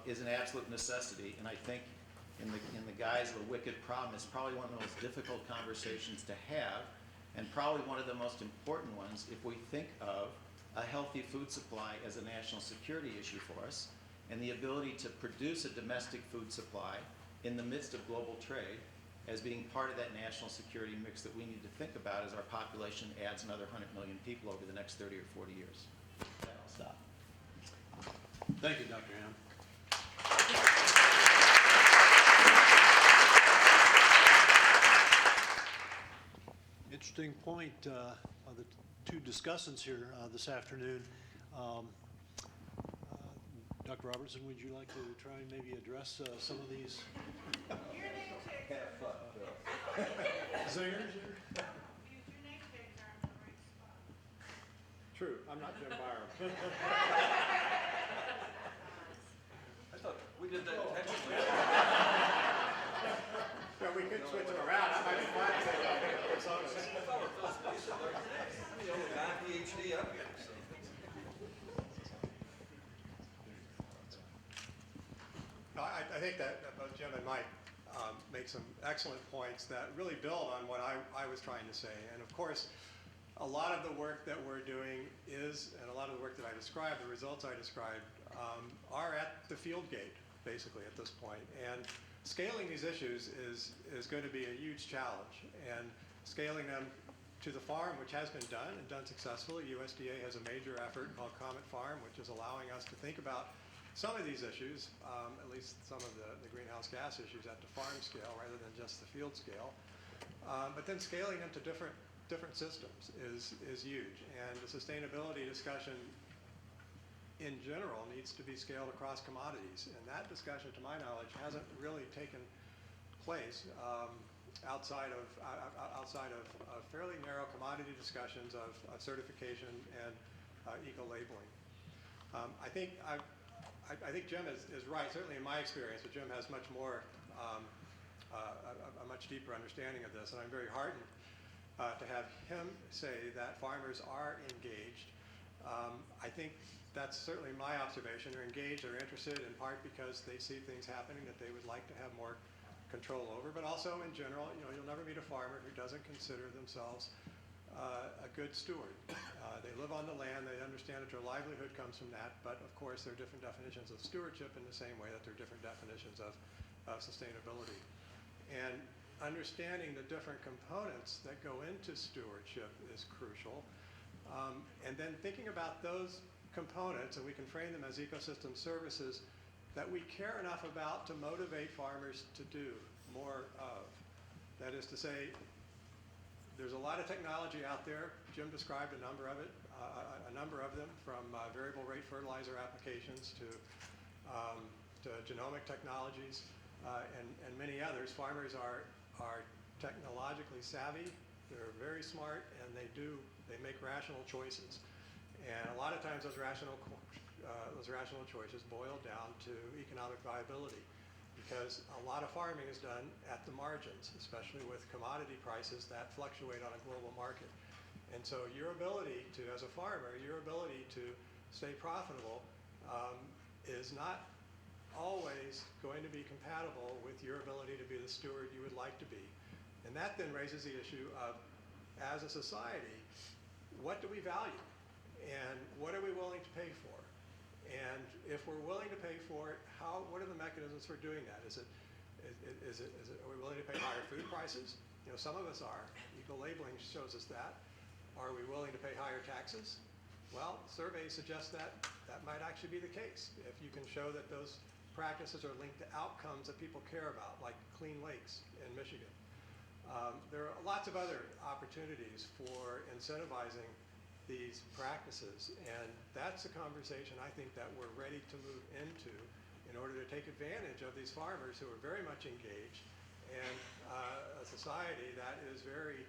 is an absolute necessity, and I think in the guise of a wicked problem, it's probably one of the most difficult conversations to have, and probably one of the most important ones if we think of a healthy food supply as a national security issue for us, and the ability to produce a domestic food supply in the midst of global trade as being part of that national security mix that we need to think about as our population adds another 100 million people over the next 30 or 40 years. I'll stop. Thank you, Dr. Hamm. Interesting point of the two discussants here this afternoon. Dr. Robertson, would you like to try and maybe address some of these? Zingers? True, I'm not Jim Byrum. I thought we did that intentionally. Well, we could switch them around. I might be fine to say personas. The only non-PhD up here. No, I think that both Jim and Mike make some excellent points that really build on what I was trying to say. And of course, a lot of the work that we're doing and a lot of the work that I described, the results I described, are at the field gate, basically, at this point. And scaling these issues is going to be a huge challenge. And scaling them to the farm, which has been done and done successfully. USDA has a major effort called Comet Farm, which is allowing us to think about some of these issues, at least some of the greenhouse gas issues at the farm scale rather than just the field scale. But then scaling them to different systems is huge. And the sustainability discussion in general needs to be scaled across commodities. And that discussion, to my knowledge, hasn't really taken place outside of fairly narrow commodity discussions of certification and eco-labeling. I think Jim is right, certainly in my experience, but Jim has much more, a much deeper understanding of this, and I'm very heartened to have him say that farmers are engaged. I think that's certainly my observation. They're engaged, they're interested, in part because they see things happening that they would like to have more control over, but also in general, you'll never meet a farmer who doesn't consider themselves a good steward. They live on the land, they understand that their livelihood comes from that, but of course there are different definitions of stewardship in the same way that there are different definitions of sustainability. And understanding the different components that go into stewardship is crucial. And then thinking about those components, and we can frame them as ecosystem services that we care enough about to motivate farmers to do more of. That is to say, there's a lot of technology out there. Jim described a number of it. a number of them, from variable rate fertilizer applications to genomic technologies and many others. Farmers are technologically savvy, they're very smart, and they make rational choices. And a lot of times those rational choices boil down to economic viability, because a lot of farming is done at the margins, especially with commodity prices that fluctuate on a global market. And so your ability to, as a farmer, your ability to stay profitable is not always going to be compatible with your ability to be the steward you would like to be. And that then raises the issue of, as a society, what do we value? And what are we willing to pay for? And if we're willing to pay for it, what are the mechanisms for doing that? Are we willing to pay higher food prices? You know, some of us are. Eco-labeling shows us that. Are we willing to pay higher taxes? Well, surveys suggest that might actually be the case. If you can show that those practices are linked to outcomes that people care about, like clean lakes in Michigan. There are lots of other opportunities for incentivizing these practices, and that's a conversation I think that we're ready to move into in order to take advantage of these farmers who are very much engaged, and a society that is very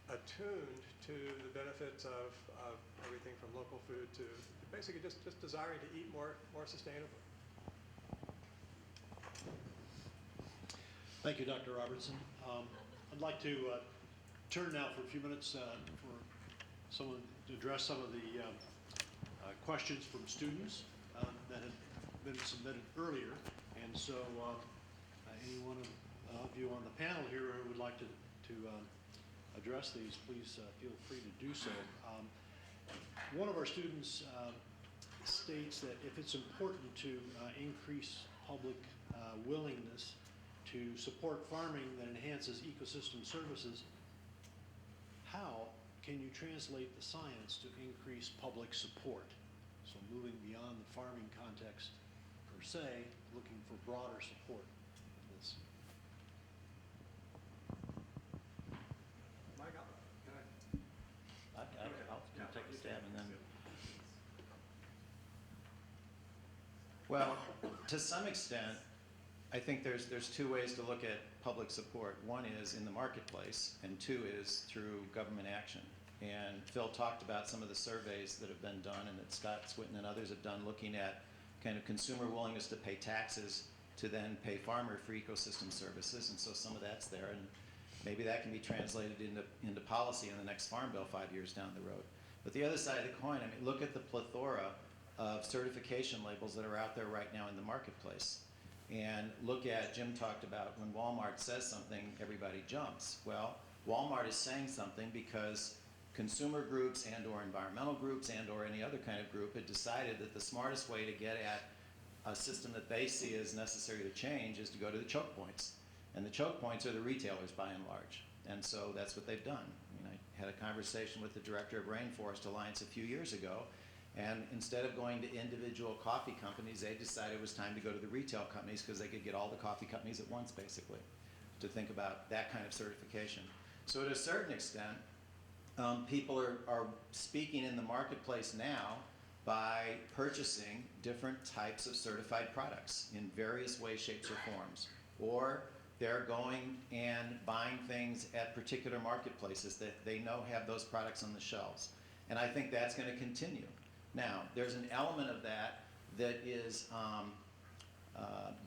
attuned to the benefits of everything from local food to basically just desiring to eat more sustainably. Thank you, Dr. Robertson. I'd like to turn now for a few minutes for someone to address some of the questions from students that had been submitted earlier. And so any one of you on the panel here who would like to address these, please feel free to do so. One of our students states that if it's important to increase public willingness to support farming that enhances ecosystem services, how can you translate the science to increase public support? So moving beyond the farming context per se, looking for broader support for this. Mike, I'll take a stab and then. Well, to some extent, I think there's two ways to look at public support. One is in the marketplace, and two is through government action. And Phil talked about some of the surveys that have been done and that Scott Swinton and others have done, looking at kind of consumer willingness to pay taxes to then pay farmer for ecosystem services. And so some of that's there, and maybe that can be translated into policy in the next Farm Bill 5 years down the road. But the other side of the coin, I mean, look at the plethora of certification labels that are out there right now in the marketplace. And look at, Jim talked about when Walmart says something, everybody jumps. Well, Walmart is saying something because consumer groups and or environmental groups and or any other kind of group had decided that the smartest way to get at a system that they see as necessary to change is to go to the choke points. And the choke points are the retailers by and large. And so that's what they've done. I mean, I had a conversation with the director of Rainforest Alliance a few years ago, and instead of going to individual coffee companies, they decided it was time to go to the retail companies because they could get all the coffee companies at once, basically, to think about that kind of certification. So to a certain extent, people are speaking in the marketplace now by purchasing different types of certified products in various ways, shapes, or forms. Or they're going and buying things at particular marketplaces that they know have those products on the shelves. And I think that's going to continue. Now, there's an element of that that is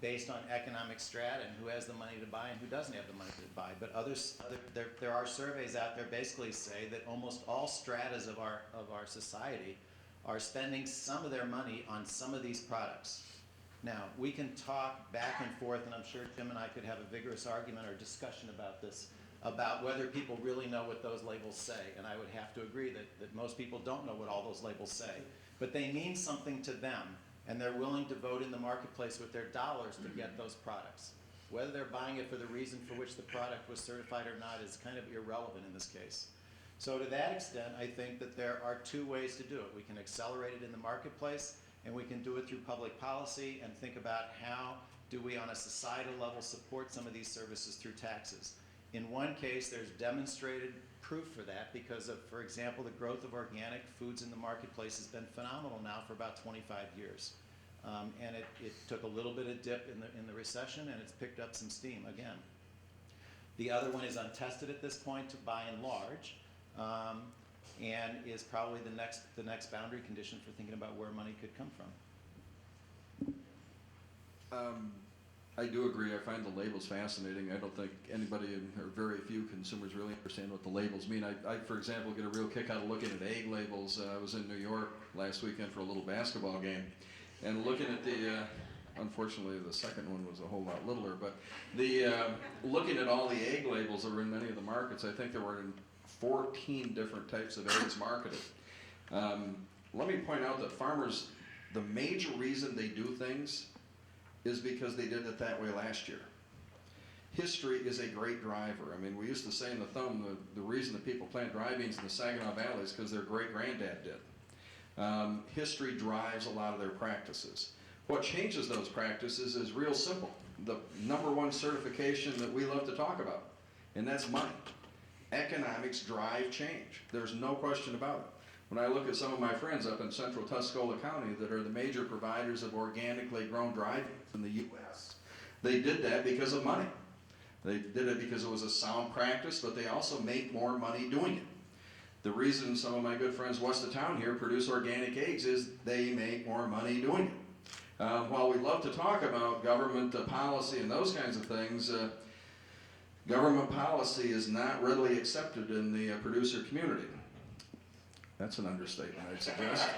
based on economic strata and who has the money to buy and who doesn't have the money to buy. But there are surveys out there basically say that almost all stratas of our society are spending some of their money on some of these products. Now, we can talk back and forth, and I'm sure Jim and I could have a vigorous argument or discussion about this, about whether people really know what those labels say. And I would have to agree that most people don't know what all those labels say. But they mean something to them, and they're willing to vote in the marketplace with their dollars to get those products. Whether they're buying it for the reason for which the product was certified or not is kind of irrelevant in this case. So to that extent, I think that there are two ways to do it. We can accelerate it in the marketplace, and we can do it through public policy and think about how do we on a societal level support some of these services through taxes. In one case, there's demonstrated proof for that because of, for example, the growth of organic foods in the marketplace has been phenomenal now for about 25 years. And it took a little bit of dip in the recession, and it's picked up some steam again. The other one is untested at this point, by and large, and is probably the next boundary condition for thinking about where money could come from. I do agree. I find the labels fascinating. I don't think anybody, or very few consumers, really understand what the labels mean. I, for example, get a real kick out of looking at egg labels. I was in New York last weekend for a little basketball game, and looking at the, unfortunately, the second one was a whole lot littler, but looking at all the egg labels that were in many of the markets, I think there were 14 different types of eggs marketed. Let me point out that farmers, the major reason they do things is because they did it that way last year. History is a great driver. I mean, we used to say in the thumb, the reason that people plant dry beans in the Saginaw Valley is because their great-granddad did. History drives a lot of their practices. What changes those practices is real simple. The number one certification that we love to talk about, and that's money. Economics drive change. There's no question about it. When I look at some of my friends up in central Tuscola County that are the major providers of organically grown dry beans in the U.S., they did that because of money. They did it because it was a sound practice, but they also make more money doing it. The reason some of my good friends west of town here produce organic eggs is they make more money doing it. While we love to talk about government policy and those kinds of things, government policy is not readily accepted in the producer community. That's an understatement, I'd suggest.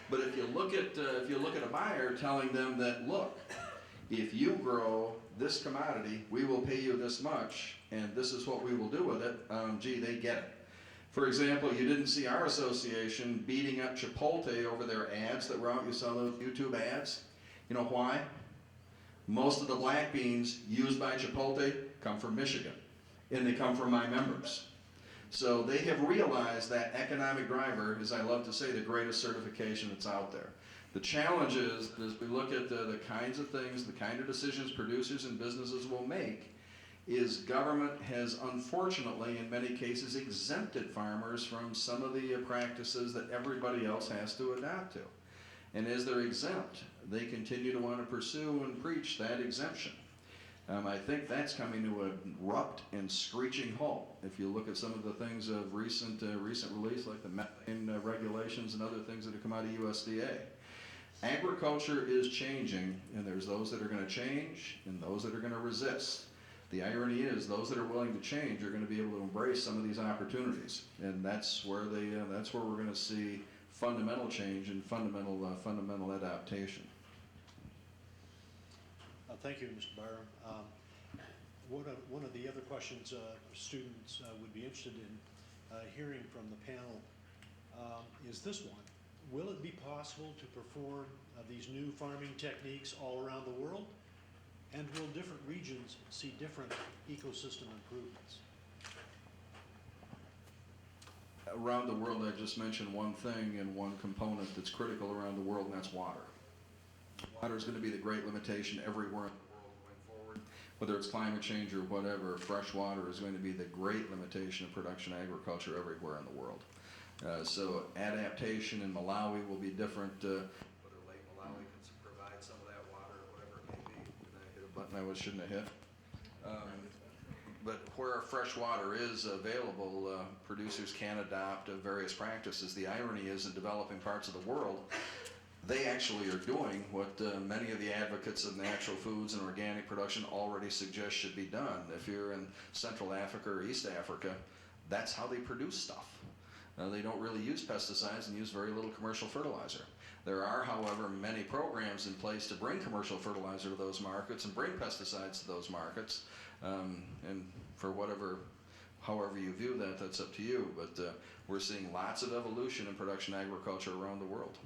But if you look at a buyer telling them that, look, if you grow this commodity, we will pay you this much, and this is what we will do with it, gee, they get it. For example, you didn't see our association beating up Chipotle over their ads that were out. You saw those YouTube ads. You know why? Most of the black beans used by Chipotle come from Michigan, and they come from my members. So they have realized that economic driver is, I love to say, the greatest certification that's out there. The challenge is, as we look at the kinds of things, the kind of decisions producers and businesses will make, is government has unfortunately in many cases exempted farmers from some of the practices that everybody else has to adapt to. And as they're exempt, they continue to want to pursue and preach that exemption. I think that's coming to an abrupt and screeching halt. If you look at some of the things of recent release, like the methane regulations and other things that have come out of USDA. Agriculture is changing, and there's those that are going to change and those that are going to resist. The irony is those that are willing to change are going to be able to embrace some of these opportunities, and that's where we're going to see fundamental change and fundamental adaptation. Thank you, Mr. Byrum. One of the other questions students would be interested in hearing from the panel is this one. Will it be possible to perform these new farming techniques all around the world? And will different regions see different ecosystem improvements? Around the world, I just mentioned one thing and one component that's critical around the world, and that's water. Water is going to be the great limitation everywhere in the world going forward. Whether it's climate change or whatever, fresh water is going to be the great limitation of production agriculture everywhere in the world. So adaptation in Malawi will be different. Whether Lake Malawi can provide some of that water or whatever it may be. Did I hit a button I shouldn't have hit? But where fresh water is available, producers can adopt various practices. The irony is in developing parts of the world, they actually are doing what many of the advocates of natural foods and organic production already suggest should be done. If you're in Central Africa or East Africa, that's how they produce stuff. They don't really use pesticides and use very little commercial fertilizer. There are, however, many programs in place to bring commercial fertilizer to those markets and bring pesticides to those markets. And for however you view that, that's up to you. But we're seeing lots of evolution in production agriculture around the world.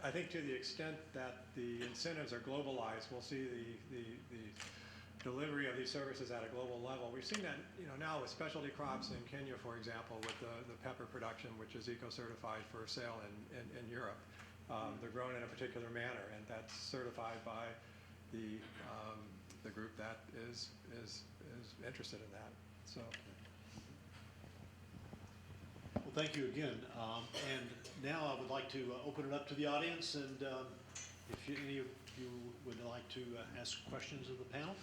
I think to the extent that the incentives are globalized, we'll see the delivery of these services at a global level. We've seen that, now with specialty crops in Kenya, for example, with the pepper production, which is eco-certified for sale in Europe. They're grown in a particular manner, and that's certified by the group that is interested in that. So. Well, thank you again. And now I would like to open it up to the audience, and if any of you would like to ask questions of the panel.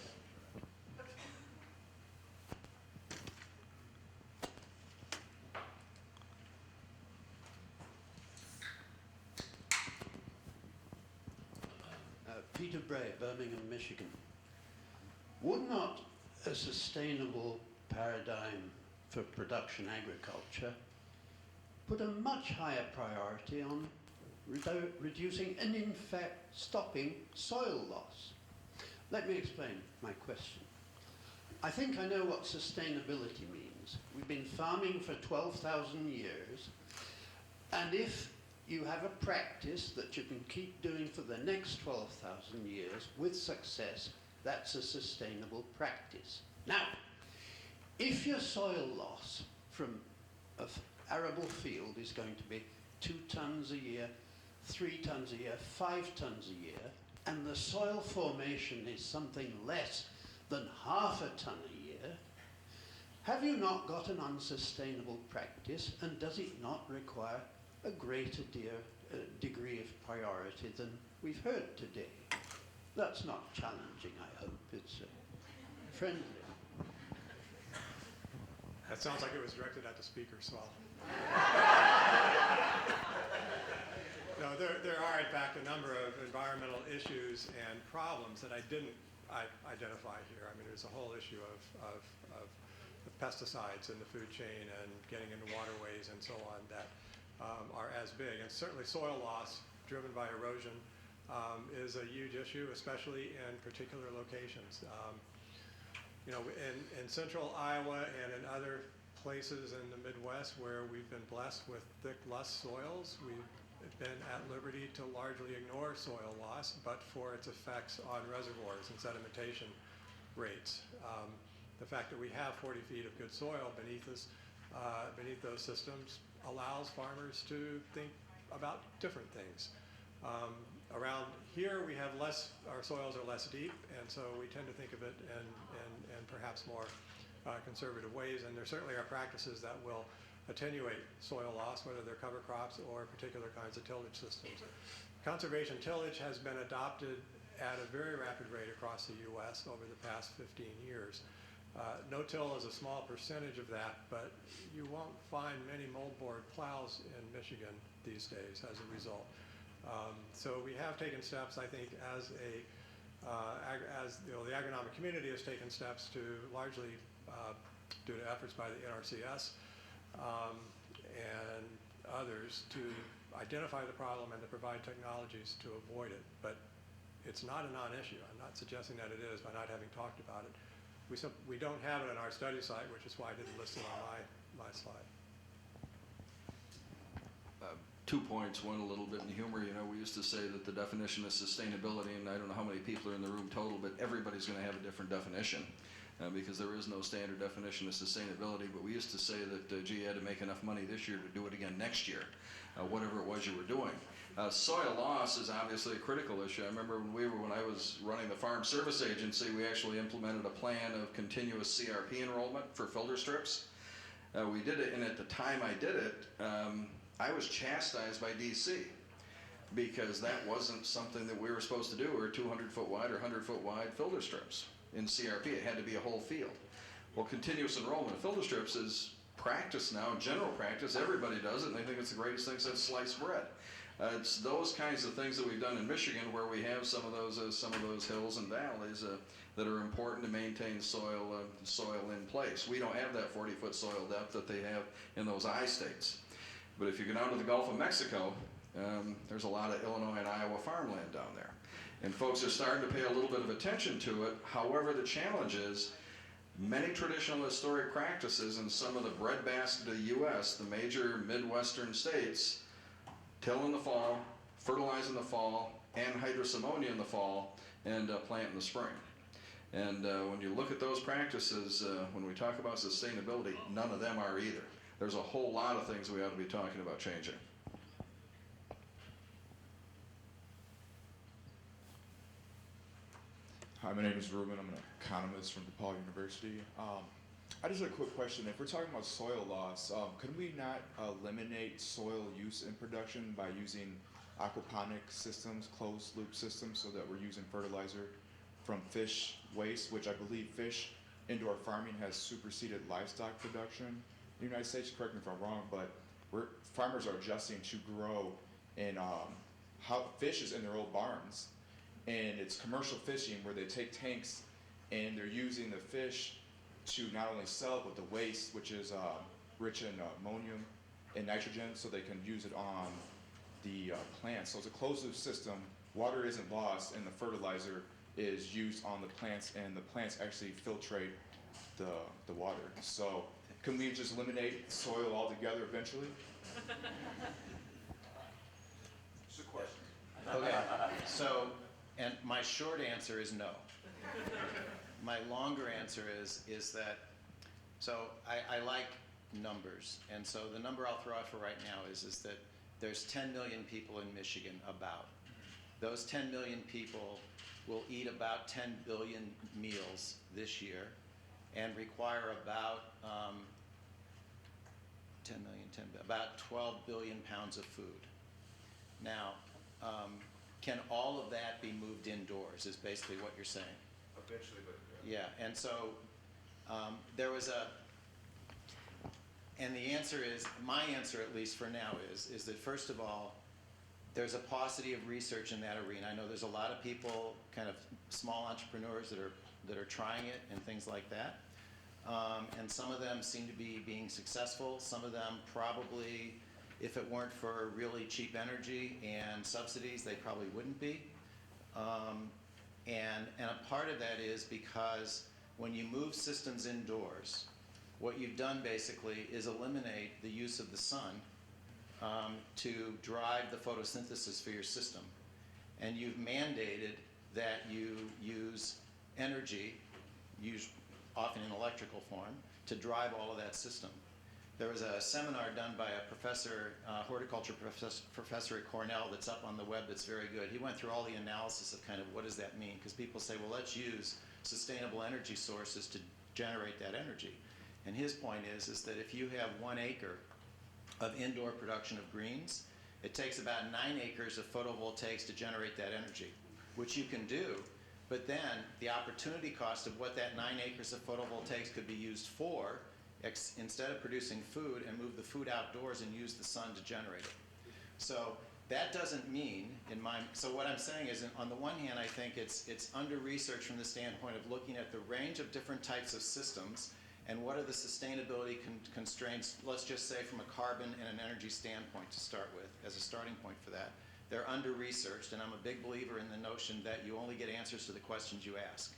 Peter Bray, Birmingham, Michigan. Would not a sustainable paradigm for production agriculture put a much higher priority on reducing and in fact stopping soil loss? Let me explain my question. I think I know what sustainability means. We've been farming for 12,000 years, and if you have a practice that you can keep doing for the next 12,000 years with success, that's a sustainable practice. Now, if your soil loss from an arable field is going to be 2 tons a year, 3 tons a year, 5 tons a year, and the soil formation is something less than half a ton a year, have you not got an unsustainable practice, and does it not require a greater degree of priority than we've heard today? That's not challenging, I hope. It's friendly. That sounds like it was directed at the speaker, so No, there are, in fact, a number of environmental issues and problems that I didn't identify here. I mean, there's a whole issue of the pesticides in the food chain and getting into waterways and so on that are as big. And certainly soil loss driven by erosion is a huge issue, especially in particular locations. You know, in central Iowa and in other places in the Midwest where we've been blessed with thick, lush soils, we've been at liberty to largely ignore soil loss, but for its effects on reservoirs and sedimentation rates. The fact that we have 40 feet of good soil beneath us, beneath those systems, allows farmers to think about different things. Around here, we have less, our soils are less deep, and so we tend to think of it in perhaps more conservative ways, and there certainly are practices that will attenuate soil loss, whether they're cover crops or particular kinds of tillage systems. Conservation tillage has been adopted at a very rapid rate across the U.S. over the past 15 years. No-till is a small percentage of that, but you won't find many moldboard plows in Michigan these days as a result. So we have taken steps, I think, as you know, the agronomic community has taken steps to largely due to efforts by the NRCS and others to identify the problem and to provide technologies to avoid it. But it's not a non-issue. I'm not suggesting that it is by not having talked about it. We don't have it on our study site, which is why I didn't list it on my slide. 2 points, one a little bit in humor. You know, we used to say that the definition of sustainability, and I don't know how many people are in the room total, but everybody's going to have a different definition because there is no standard definition of sustainability. But we used to say that, gee, you had to make enough money this year to do it again next year, whatever it was you were doing. Soil loss is obviously a critical issue. I remember when I was running the Farm Service Agency, we actually implemented a plan of continuous CRP enrollment for filter strips. We did it, and at the time I did it, I was chastised by DC because that wasn't something that we were supposed to do, or 200-foot wide or 100-foot wide filter strips in CRP. It had to be a whole field. Well, continuous enrollment of filter strips is practice now, general practice. Everybody does it, and they think it's the greatest thing since sliced bread. It's those kinds of things that we've done in Michigan where we have some of those hills and valleys that are important to maintain soil in place. We don't have that 40-foot soil depth that they have in those I states. But if you go down to the Gulf of Mexico, there's a lot of Illinois and Iowa farmland down there. And folks are starting to pay a little bit of attention to it. However, the challenge is many traditional historic practices in some of the breadbasket of the U.S., the major Midwestern states, till in the fall, fertilize in the fall, anhydrous ammonia in the fall, and plant in the spring. And when you look at those practices, when we talk about sustainability, none of them are either. There's a whole lot of things we ought to be talking about changing. Hi, my name is Ruben. I'm an economist from DePaul University. I just had a quick question. If we're talking about soil loss, could we not eliminate soil use in production by using aquaponic systems, closed loop systems, so that we're using fertilizer from fish waste, which I believe fish indoor farming has superseded livestock production in the United States? Correct me if I'm wrong, but farmers are adjusting to grow in fishes in their old barns. And it's commercial fishing where they take tanks and they're using the fish to not only sell, but the waste, which is rich in ammonium and nitrogen, so they can use it on the plants. So it's a closed loop system. Water isn't lost, and the fertilizer is used on the plants, and the plants actually filtrate the water. So can we just eliminate soil altogether eventually? Just a question. Okay, so, and my short answer is no. My longer answer is that, so I like numbers, and so the number I'll throw out for right now is that there's 10 million people in Michigan about. Those 10 million people will eat about 10 billion meals this year and require about about 12 billion pounds of food. Now, can all of that be moved indoors is basically what you're saying. Eventually, but Yeah, and so there was and the answer is, my answer at least for now is that first of all, there's a paucity of research in that arena. I know there's a lot of people, kind of small entrepreneurs that are trying it and things like that. And some of them seem to be being successful. Some of them probably, if it weren't for really cheap energy and subsidies, they probably wouldn't be. And a part of that is because when you move systems indoors, what you've done basically is eliminate the use of the sun to drive the photosynthesis for your system. And you've mandated that you use energy, often in electrical form, to drive all of that system. There was a seminar done by a professor, horticulture professor at Cornell, that's up on the web that's very good. He went through all the analysis of kind of what does that mean, because people say, well, let's use sustainable energy sources to generate that energy. And his point is that if you have 1 acre of indoor production of greens, it takes about 9 acres of photovoltaics to generate that energy, which you can do, but then the opportunity cost of what that 9 acres of photovoltaics could be used for, instead of producing food, and move the food outdoors and use the sun to generate it. So that doesn't mean, so what I'm saying is, on the one hand, I think it's under-researched from the standpoint of looking at the range of different types of systems and what are the sustainability constraints, let's just say from a carbon and an energy standpoint to start with, as a starting point for that. They're under-researched, and I'm a big believer in the notion that you only get answers to the questions you ask.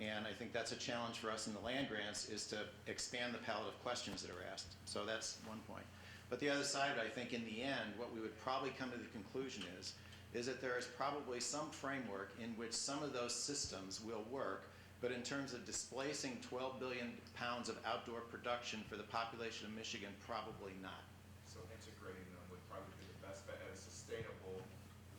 And I think that's a challenge for us in the land grants, is to expand the palette of questions that are asked. So that's one point. But the other side, I think in the end, what we would probably come to the conclusion is that there is probably some framework in which some of those systems will work, but in terms of displacing 12 billion pounds of outdoor production for the population of Michigan, probably not. So integrating them would probably be the best bet at a sustainable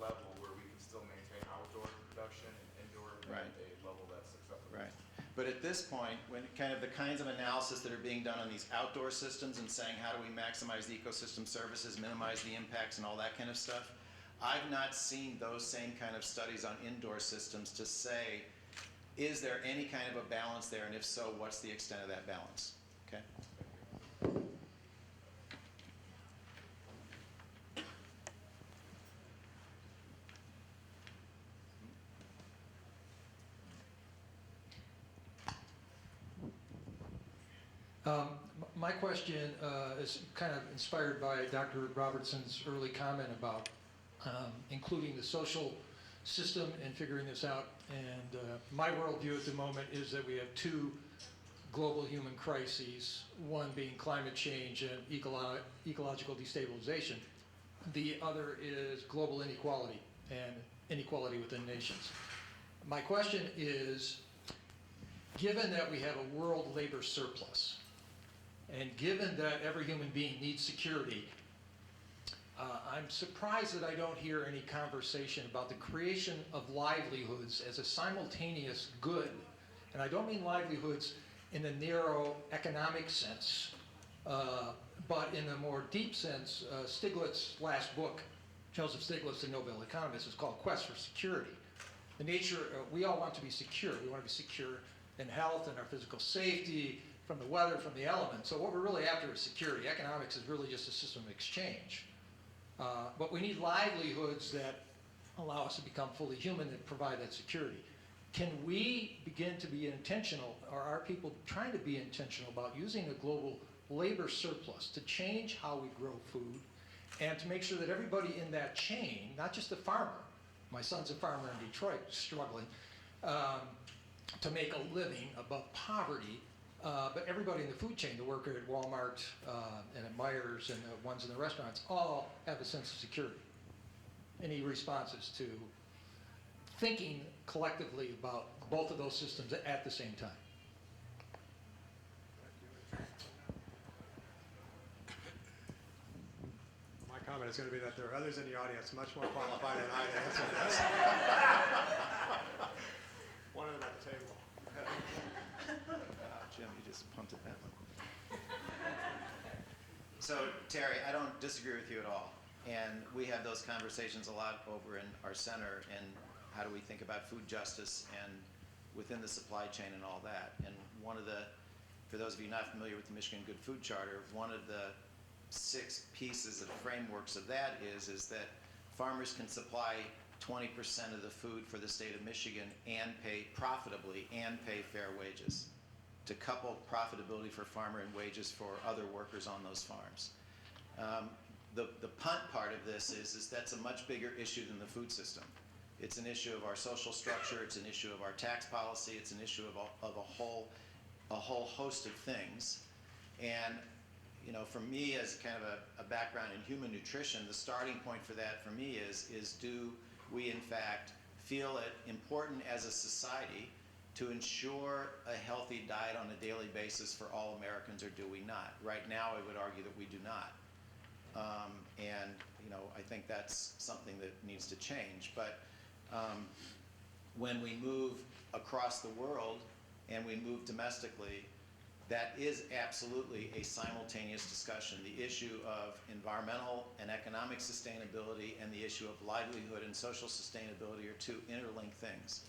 level where we can still maintain outdoor production and indoor Right. at a level that's acceptable. Right. But at this point, when kind of the kinds of analysis that are being done on these outdoor systems and saying how do we maximize the ecosystem services, minimize the impacts and all that kind of stuff, I've not seen those same kind of studies on indoor systems to say, is there any kind of a balance there, and if so, what's the extent of that balance? Okay? My question is kind of inspired by Dr. Robertson's early comment about including the social system and figuring this out. And my worldview at the moment is that we have two global human crises, one being climate change and ecological destabilization. The other is global inequality and inequality within nations. My question is, given that we have a world labor surplus, and given that every human being needs security, I'm surprised that I don't hear any conversation about the creation of livelihoods as a simultaneous good. And I don't mean livelihoods in the narrow economic sense, but in a more deep sense. Stiglitz' last book, Joseph Stiglitz, the Nobel economist, is called Quest for Security. The nature, we all want to be secure. We want to be secure in health and our physical safety, from the weather, from the elements. So what we're really after is security. Economics is really just a system of exchange. But we need livelihoods that allow us to become fully human, that provide that security. Can we begin to be intentional, or are people trying to be intentional about using a global labor surplus to change how we grow food and to make sure that everybody in that chain, not just the farmer, my son's a farmer in Detroit, struggling to make a living above poverty, but everybody in the food chain, the worker at Walmart and at Myers and the ones in the restaurants, all have a sense of security. Any responses to thinking collectively about both of those systems at the same time? My comment is going to be that there are others in the audience much more qualified than I to answer this. One of them at the table. Jim, you just punted that one. So, Terry, I don't disagree with you at all. And we have those conversations a lot over in our center, and how do we think about food justice and within the supply chain and all that. And one of the, for those of you not familiar with the Michigan Good Food Charter, one of the 6 pieces of frameworks of that is that farmers can supply 20% of the food for the state of Michigan and pay profitably and pay fair wages, to couple profitability for farmer and wages for other workers on those farms. The punt part of this is that's a much bigger issue than the food system. It's an issue of our social structure, it's an issue of our tax policy, it's an issue of a whole host of things. And you know, for me, as kind of a background in human nutrition, the starting point for that for me is do we in fact feel it important as a society to ensure a healthy diet on a daily basis for all Americans, or do we not? Right now, I would argue that we do not. And you know, I think that's something that needs to change. But when we move across the world and we move domestically, that is absolutely a simultaneous discussion. The issue of environmental and economic sustainability and the issue of livelihood and social sustainability are 2 interlinked things.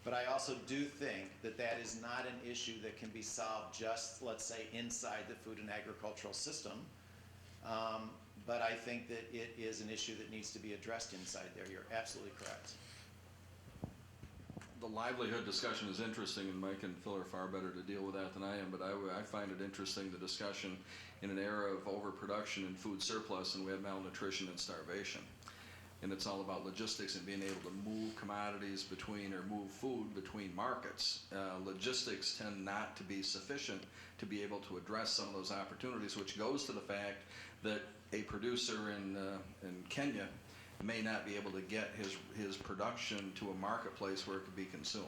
But I also do think that that is not an issue that can be solved just, let's say, inside the food and agricultural system. But I think that it is an issue that needs to be addressed inside there. You're absolutely correct. The livelihood discussion is interesting, and Mike and Phil are far better to deal with that than I am, but I find it interesting, the discussion in an era of overproduction and food surplus, and we have malnutrition and starvation. And it's all about logistics and being able to move commodities between, or move food between markets. Logistics tend not to be sufficient to be able to address some of those opportunities, which goes to the fact that a producer in Kenya may not be able to get his production to a marketplace where it could be consumed.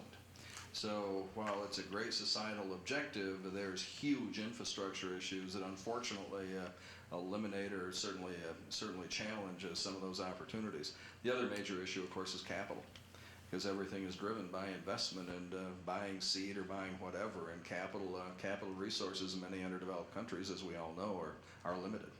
So while it's a great societal objective, there's huge infrastructure issues that unfortunately eliminate or certainly challenge some of those opportunities. The other major issue, of course, is capital, because everything is driven by investment and buying seed or buying whatever, and capital resources in many underdeveloped countries, as we all know, are limited.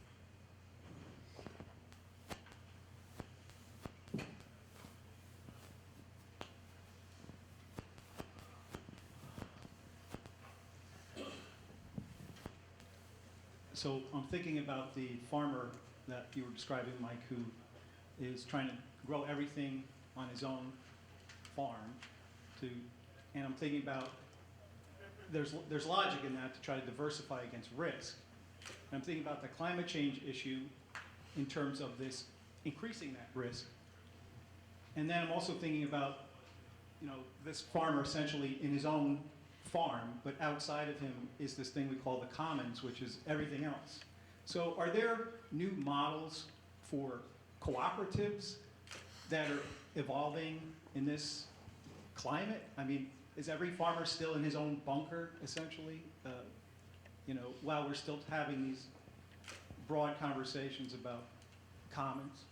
So I'm thinking about the farmer that you were describing, Mike, who is trying to grow everything on his own farm. And I'm thinking about there's logic in that to try to diversify against risk. And I'm thinking about the climate change issue in terms of this increasing that risk. And then I'm also thinking about, you know, this farmer essentially in his own farm, but outside of him is this thing we call the commons, which is everything else. So are there new models for cooperatives that are evolving in this climate? I mean, is every farmer still in his own bunker, essentially? You know, while we're still having broad conversations about commons?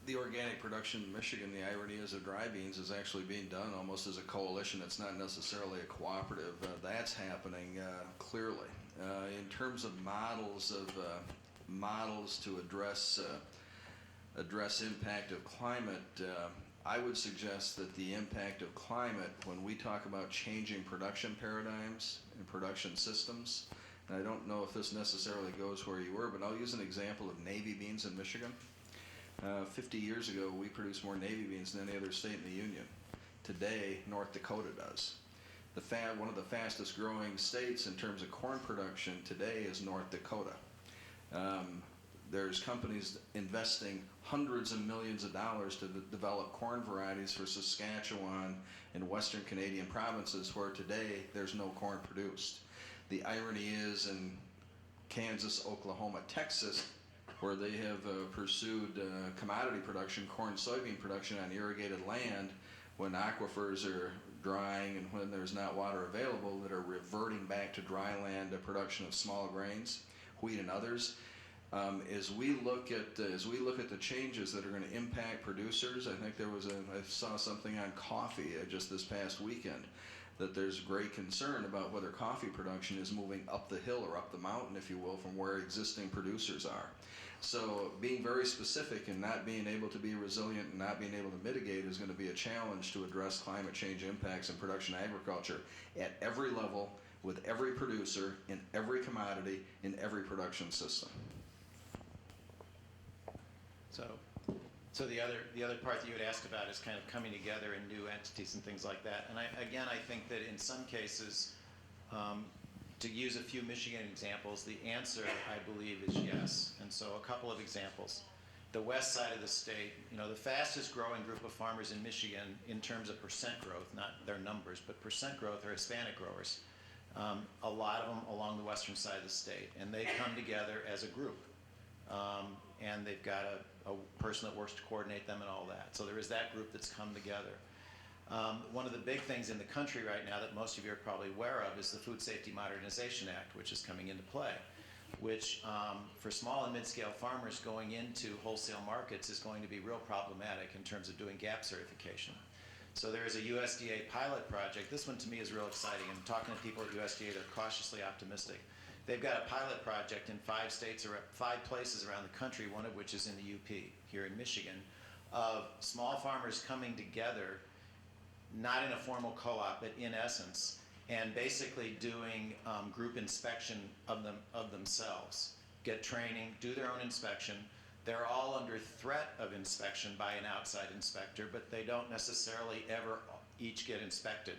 The organic production in Michigan, the irony is of dry beans is actually being done almost as a coalition. It's not necessarily a cooperative. That's happening clearly. In terms of models to address impact of climate, I would suggest that the impact of climate, when we talk about changing production paradigms and production systems, and I don't know if this necessarily goes where you were, but I'll use an example of Navy beans in Michigan. 50 years ago, we produced more Navy beans than any other state in the Union. Today, North Dakota does. One of the fastest growing states in terms of corn production today is North Dakota. There's companies investing hundreds of millions of dollars to develop corn varieties for Saskatchewan and Western Canadian provinces where today there's no corn produced. The irony is in Kansas, Oklahoma, Texas, where they have pursued commodity production, corn, soybean production on irrigated land when aquifers are drying and when there's not water available, that are reverting back to dry land production of small grains, wheat and others. As we look at the changes that are going to impact producers, I think I saw something on coffee just this past weekend, that there's great concern about whether coffee production is moving up the hill or up the mountain, if you will, from where existing producers are. So being very specific and not being able to be resilient and not being able to mitigate is going to be a challenge to address climate change impacts in production agriculture at every level, with every producer, in every commodity, in every production system. So the other part that you had asked about is kind of coming together in new entities and things like that. And I think that in some cases, to use a few Michigan examples, the answer, I believe, is yes. And so a couple of examples. The west side of the state, the fastest growing group of farmers in Michigan in terms of percent growth, not their numbers, but percent growth, are Hispanic growers. A lot of them along the western side of the state. And they come together as a group. And they've got a person that works to coordinate them and all that. So there is that group that's come together. One of the big things in the country right now that most of you are probably aware of is the Food Safety Modernization Act, which is coming into play, which for small and mid-scale farmers going into wholesale markets is going to be real problematic in terms of doing GAP certification. So there is a USDA pilot project. This one to me is real exciting. I'm talking to people at USDA, they're cautiously optimistic. They've got a pilot project in 5 states or 5 places around the country, one of which is in the UP here in Michigan, of small farmers coming together, not in a formal co-op, but in essence, and basically doing group inspection of themselves, get training, do their own inspection. They're all under threat of inspection by an outside inspector, but they don't necessarily ever each get inspected.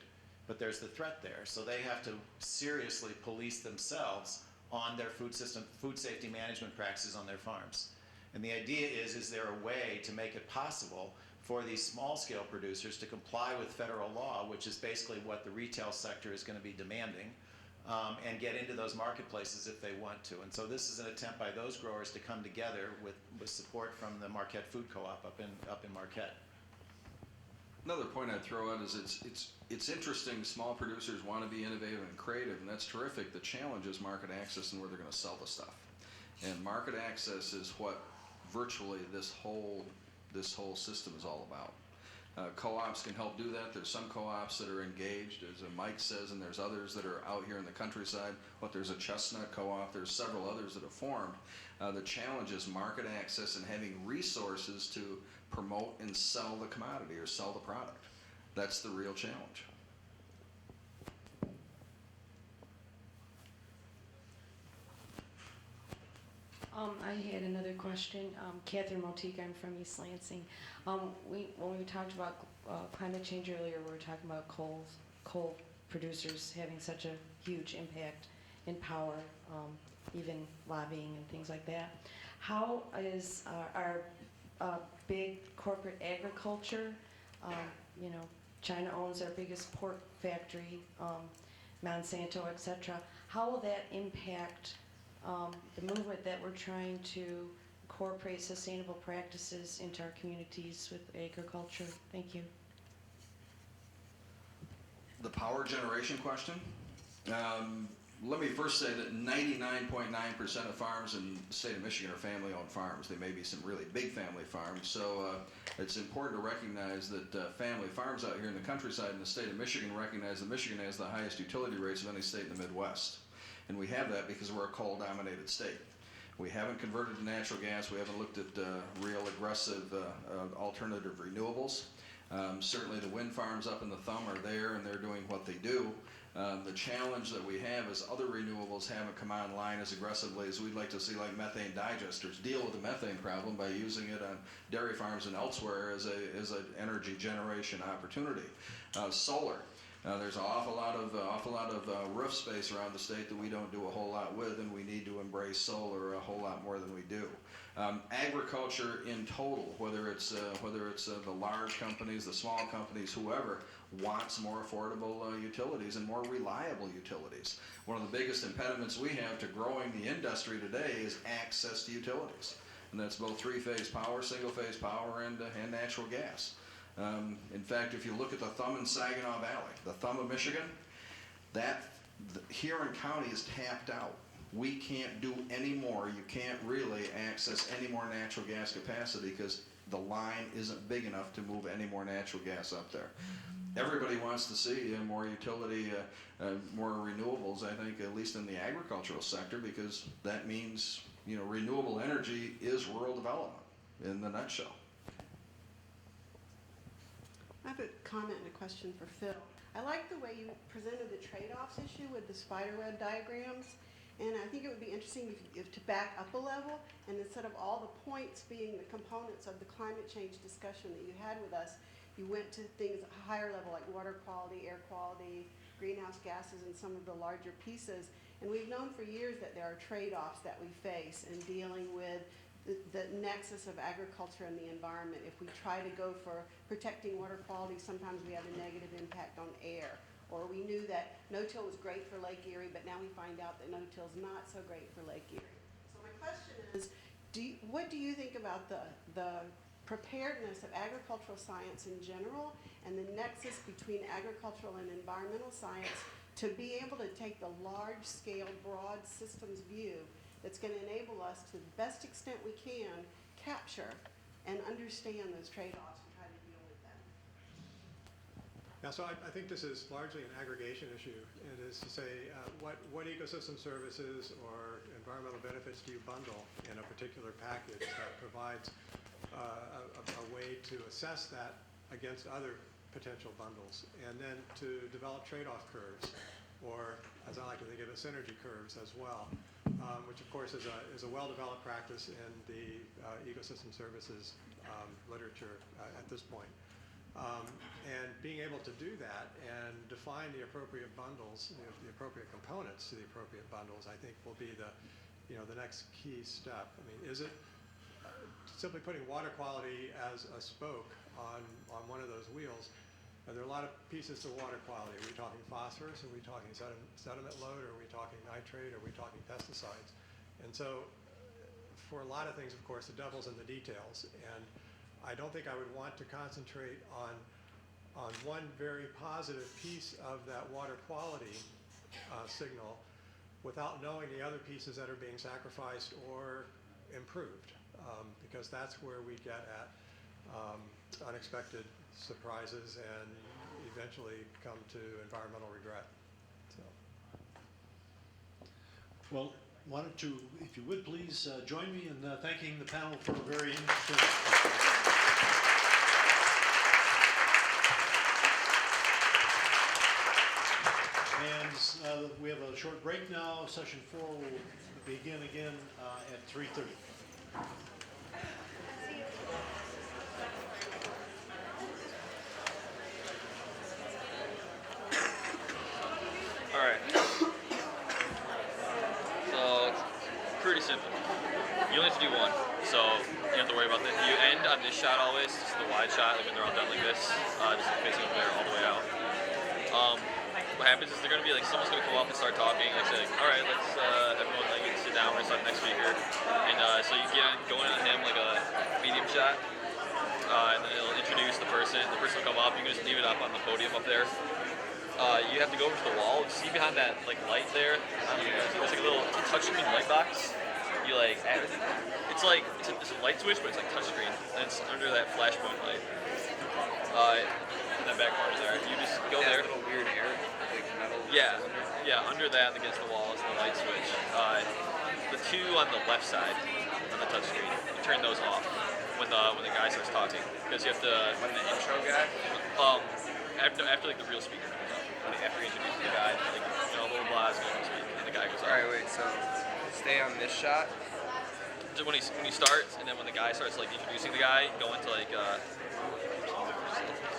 But there's the threat there. So they have to seriously police themselves on their food safety management practices on their farms. And the idea is there a way to make it possible for these small-scale producers to comply with federal law, which is basically what the retail sector is going to be demanding, and get into those marketplaces if they want to. And so this is an attempt by those growers to come together with support from the Marquette Food Co-op up in Marquette. Another point I'd throw out is it's interesting. Small producers want to be innovative and creative, and that's terrific. The challenge is market access and where they're going to sell the stuff. And market access is what virtually this whole system is all about. Co-ops can help do that. There's some co-ops that are engaged, as Mike says, and there's others that are out here in the countryside. There's a chestnut co-op. There's several others that have formed. The challenge is market access and having resources to promote and sell the commodity or sell the product. That's the real challenge. I had another question. Catherine Motique, I'm from East Lansing. When we talked about climate change earlier, we were talking about coal producers having such a huge impact in power, even lobbying and things like that. How is our big corporate agriculture, China owns our biggest pork factory, Monsanto, etc. How will that impact the movement that we're trying to incorporate sustainable practices into our communities with agriculture? Thank you. The power generation question. let me first say that 99.9% of farms in the state of Michigan are family-owned farms. There may be some really big family farms, so it's important to recognize that family farms out here in the countryside in the state of Michigan recognize that Michigan has the highest utility rates of any state in the Midwest. And we have that because we're a coal-dominated state. We haven't converted to natural gas. We haven't looked at real aggressive alternative renewables. Certainly the wind farms up in the thumb are there, and they're doing what they do. The challenge that we have is other renewables haven't come online as aggressively as we'd like to see, like methane digesters deal with the methane problem by using it on dairy farms and elsewhere as an energy generation opportunity. Solar. There's an awful lot of roof space around the state that we don't do a whole lot with, and we need to embrace solar a whole lot more than we do. Agriculture in total, whether it's the large companies, the small companies, whoever, wants more affordable utilities and more reliable utilities. One of the biggest impediments we have to growing the industry today is access to utilities, and that's both three-phase power, single-phase power, and natural gas. In fact, if you look at the thumb in Saginaw Valley, the thumb of Michigan, Huron County is tapped out. We can't do any more. You can't really access any more natural gas capacity because the line isn't big enough to move any more natural gas up there. Everybody wants to see more utility, more renewables, I think, at least in the agricultural sector, because that means, renewable energy is rural development in the nutshell. I have a comment and a question for Phil. I like the way you presented the trade-offs issue with the spiderweb diagrams, and I think it would be interesting if to back up a level, and instead of all the points being the components of the climate change discussion that you had with us, you went to things at a higher level like water quality, air quality, greenhouse gases, and some of the larger pieces. And we've known for years that there are trade-offs that we face in dealing with the nexus of agriculture and the environment. If we try to go for protecting water quality, sometimes we have a negative impact on air. Or we knew that no-till was great for Lake Erie, but now we find out that no-till is not so great for Lake Erie. So my question is, what do you think about the preparedness of agricultural science in general and the nexus between agricultural and environmental science to be able to take the large-scale, broad systems view that's going to enable us to the best extent we can capture and understand those trade-offs and try to deal with them? Yeah, so I think this is largely an aggregation issue. It is to say, what ecosystem services or environmental benefits do you bundle in a particular package that provides a way to assess that against other potential bundles, and then to develop trade-off curves, or as I like to think of it, synergy curves as well, which of course is a well-developed practice in the ecosystem services literature at this point. And being able to do that and define the appropriate bundles, the appropriate components to the appropriate bundles, I think will be the next key step. I mean, is it simply putting water quality as a spoke on one of those wheels? There are a lot of pieces to water quality. Are we talking phosphorus? Are we talking sediment load? Are we talking nitrate? Are we talking pesticides? And so for a lot of things, of course, the devil's in the details. And I don't think I would want to concentrate on one very positive piece of that water quality signal without knowing the other pieces that are being sacrificed or improved, because that's where we get at unexpected surprises and eventually come to environmental regret. So. Well, why don't you, if you would please, join me in thanking the panel for a very interesting. And we have a short break now. Session 4 will begin again at 3:30. All right. So it's pretty simple. You only have to do one, so you don't have to worry about that. You end on this shot always. This is the wide shot, like when they're all done like this, just like facing over there all the way out. What happens is they're gonna be like, someone's gonna come up and start talking. Like say, all right, let's everyone like sit down. We're gonna start the next speaker, and so you get going on him like a medium shot, and then it'll introduce the person. The person will come up. You can just leave it up on the podium up there. you have to go over to the wall. See behind that like light there? There's like a little touchscreen light box. You like, it's like it's a light switch, but it's like touchscreen, and it's under that flashpoint light. In that back corner there. You just go there. Little weird air, like metal. Yeah, yeah. Under that, against the wall, is the light switch. The two on the left side on the touchscreen, you turn those off when the guy starts talking, because you have to. When the intro guy. After like the real speaker comes up, after he introduces the guy, like little blah is going to speak, and the guy goes All up. right, wait. So stay on this shot. So when he starts, and then when the guy starts like introducing the guy, go into like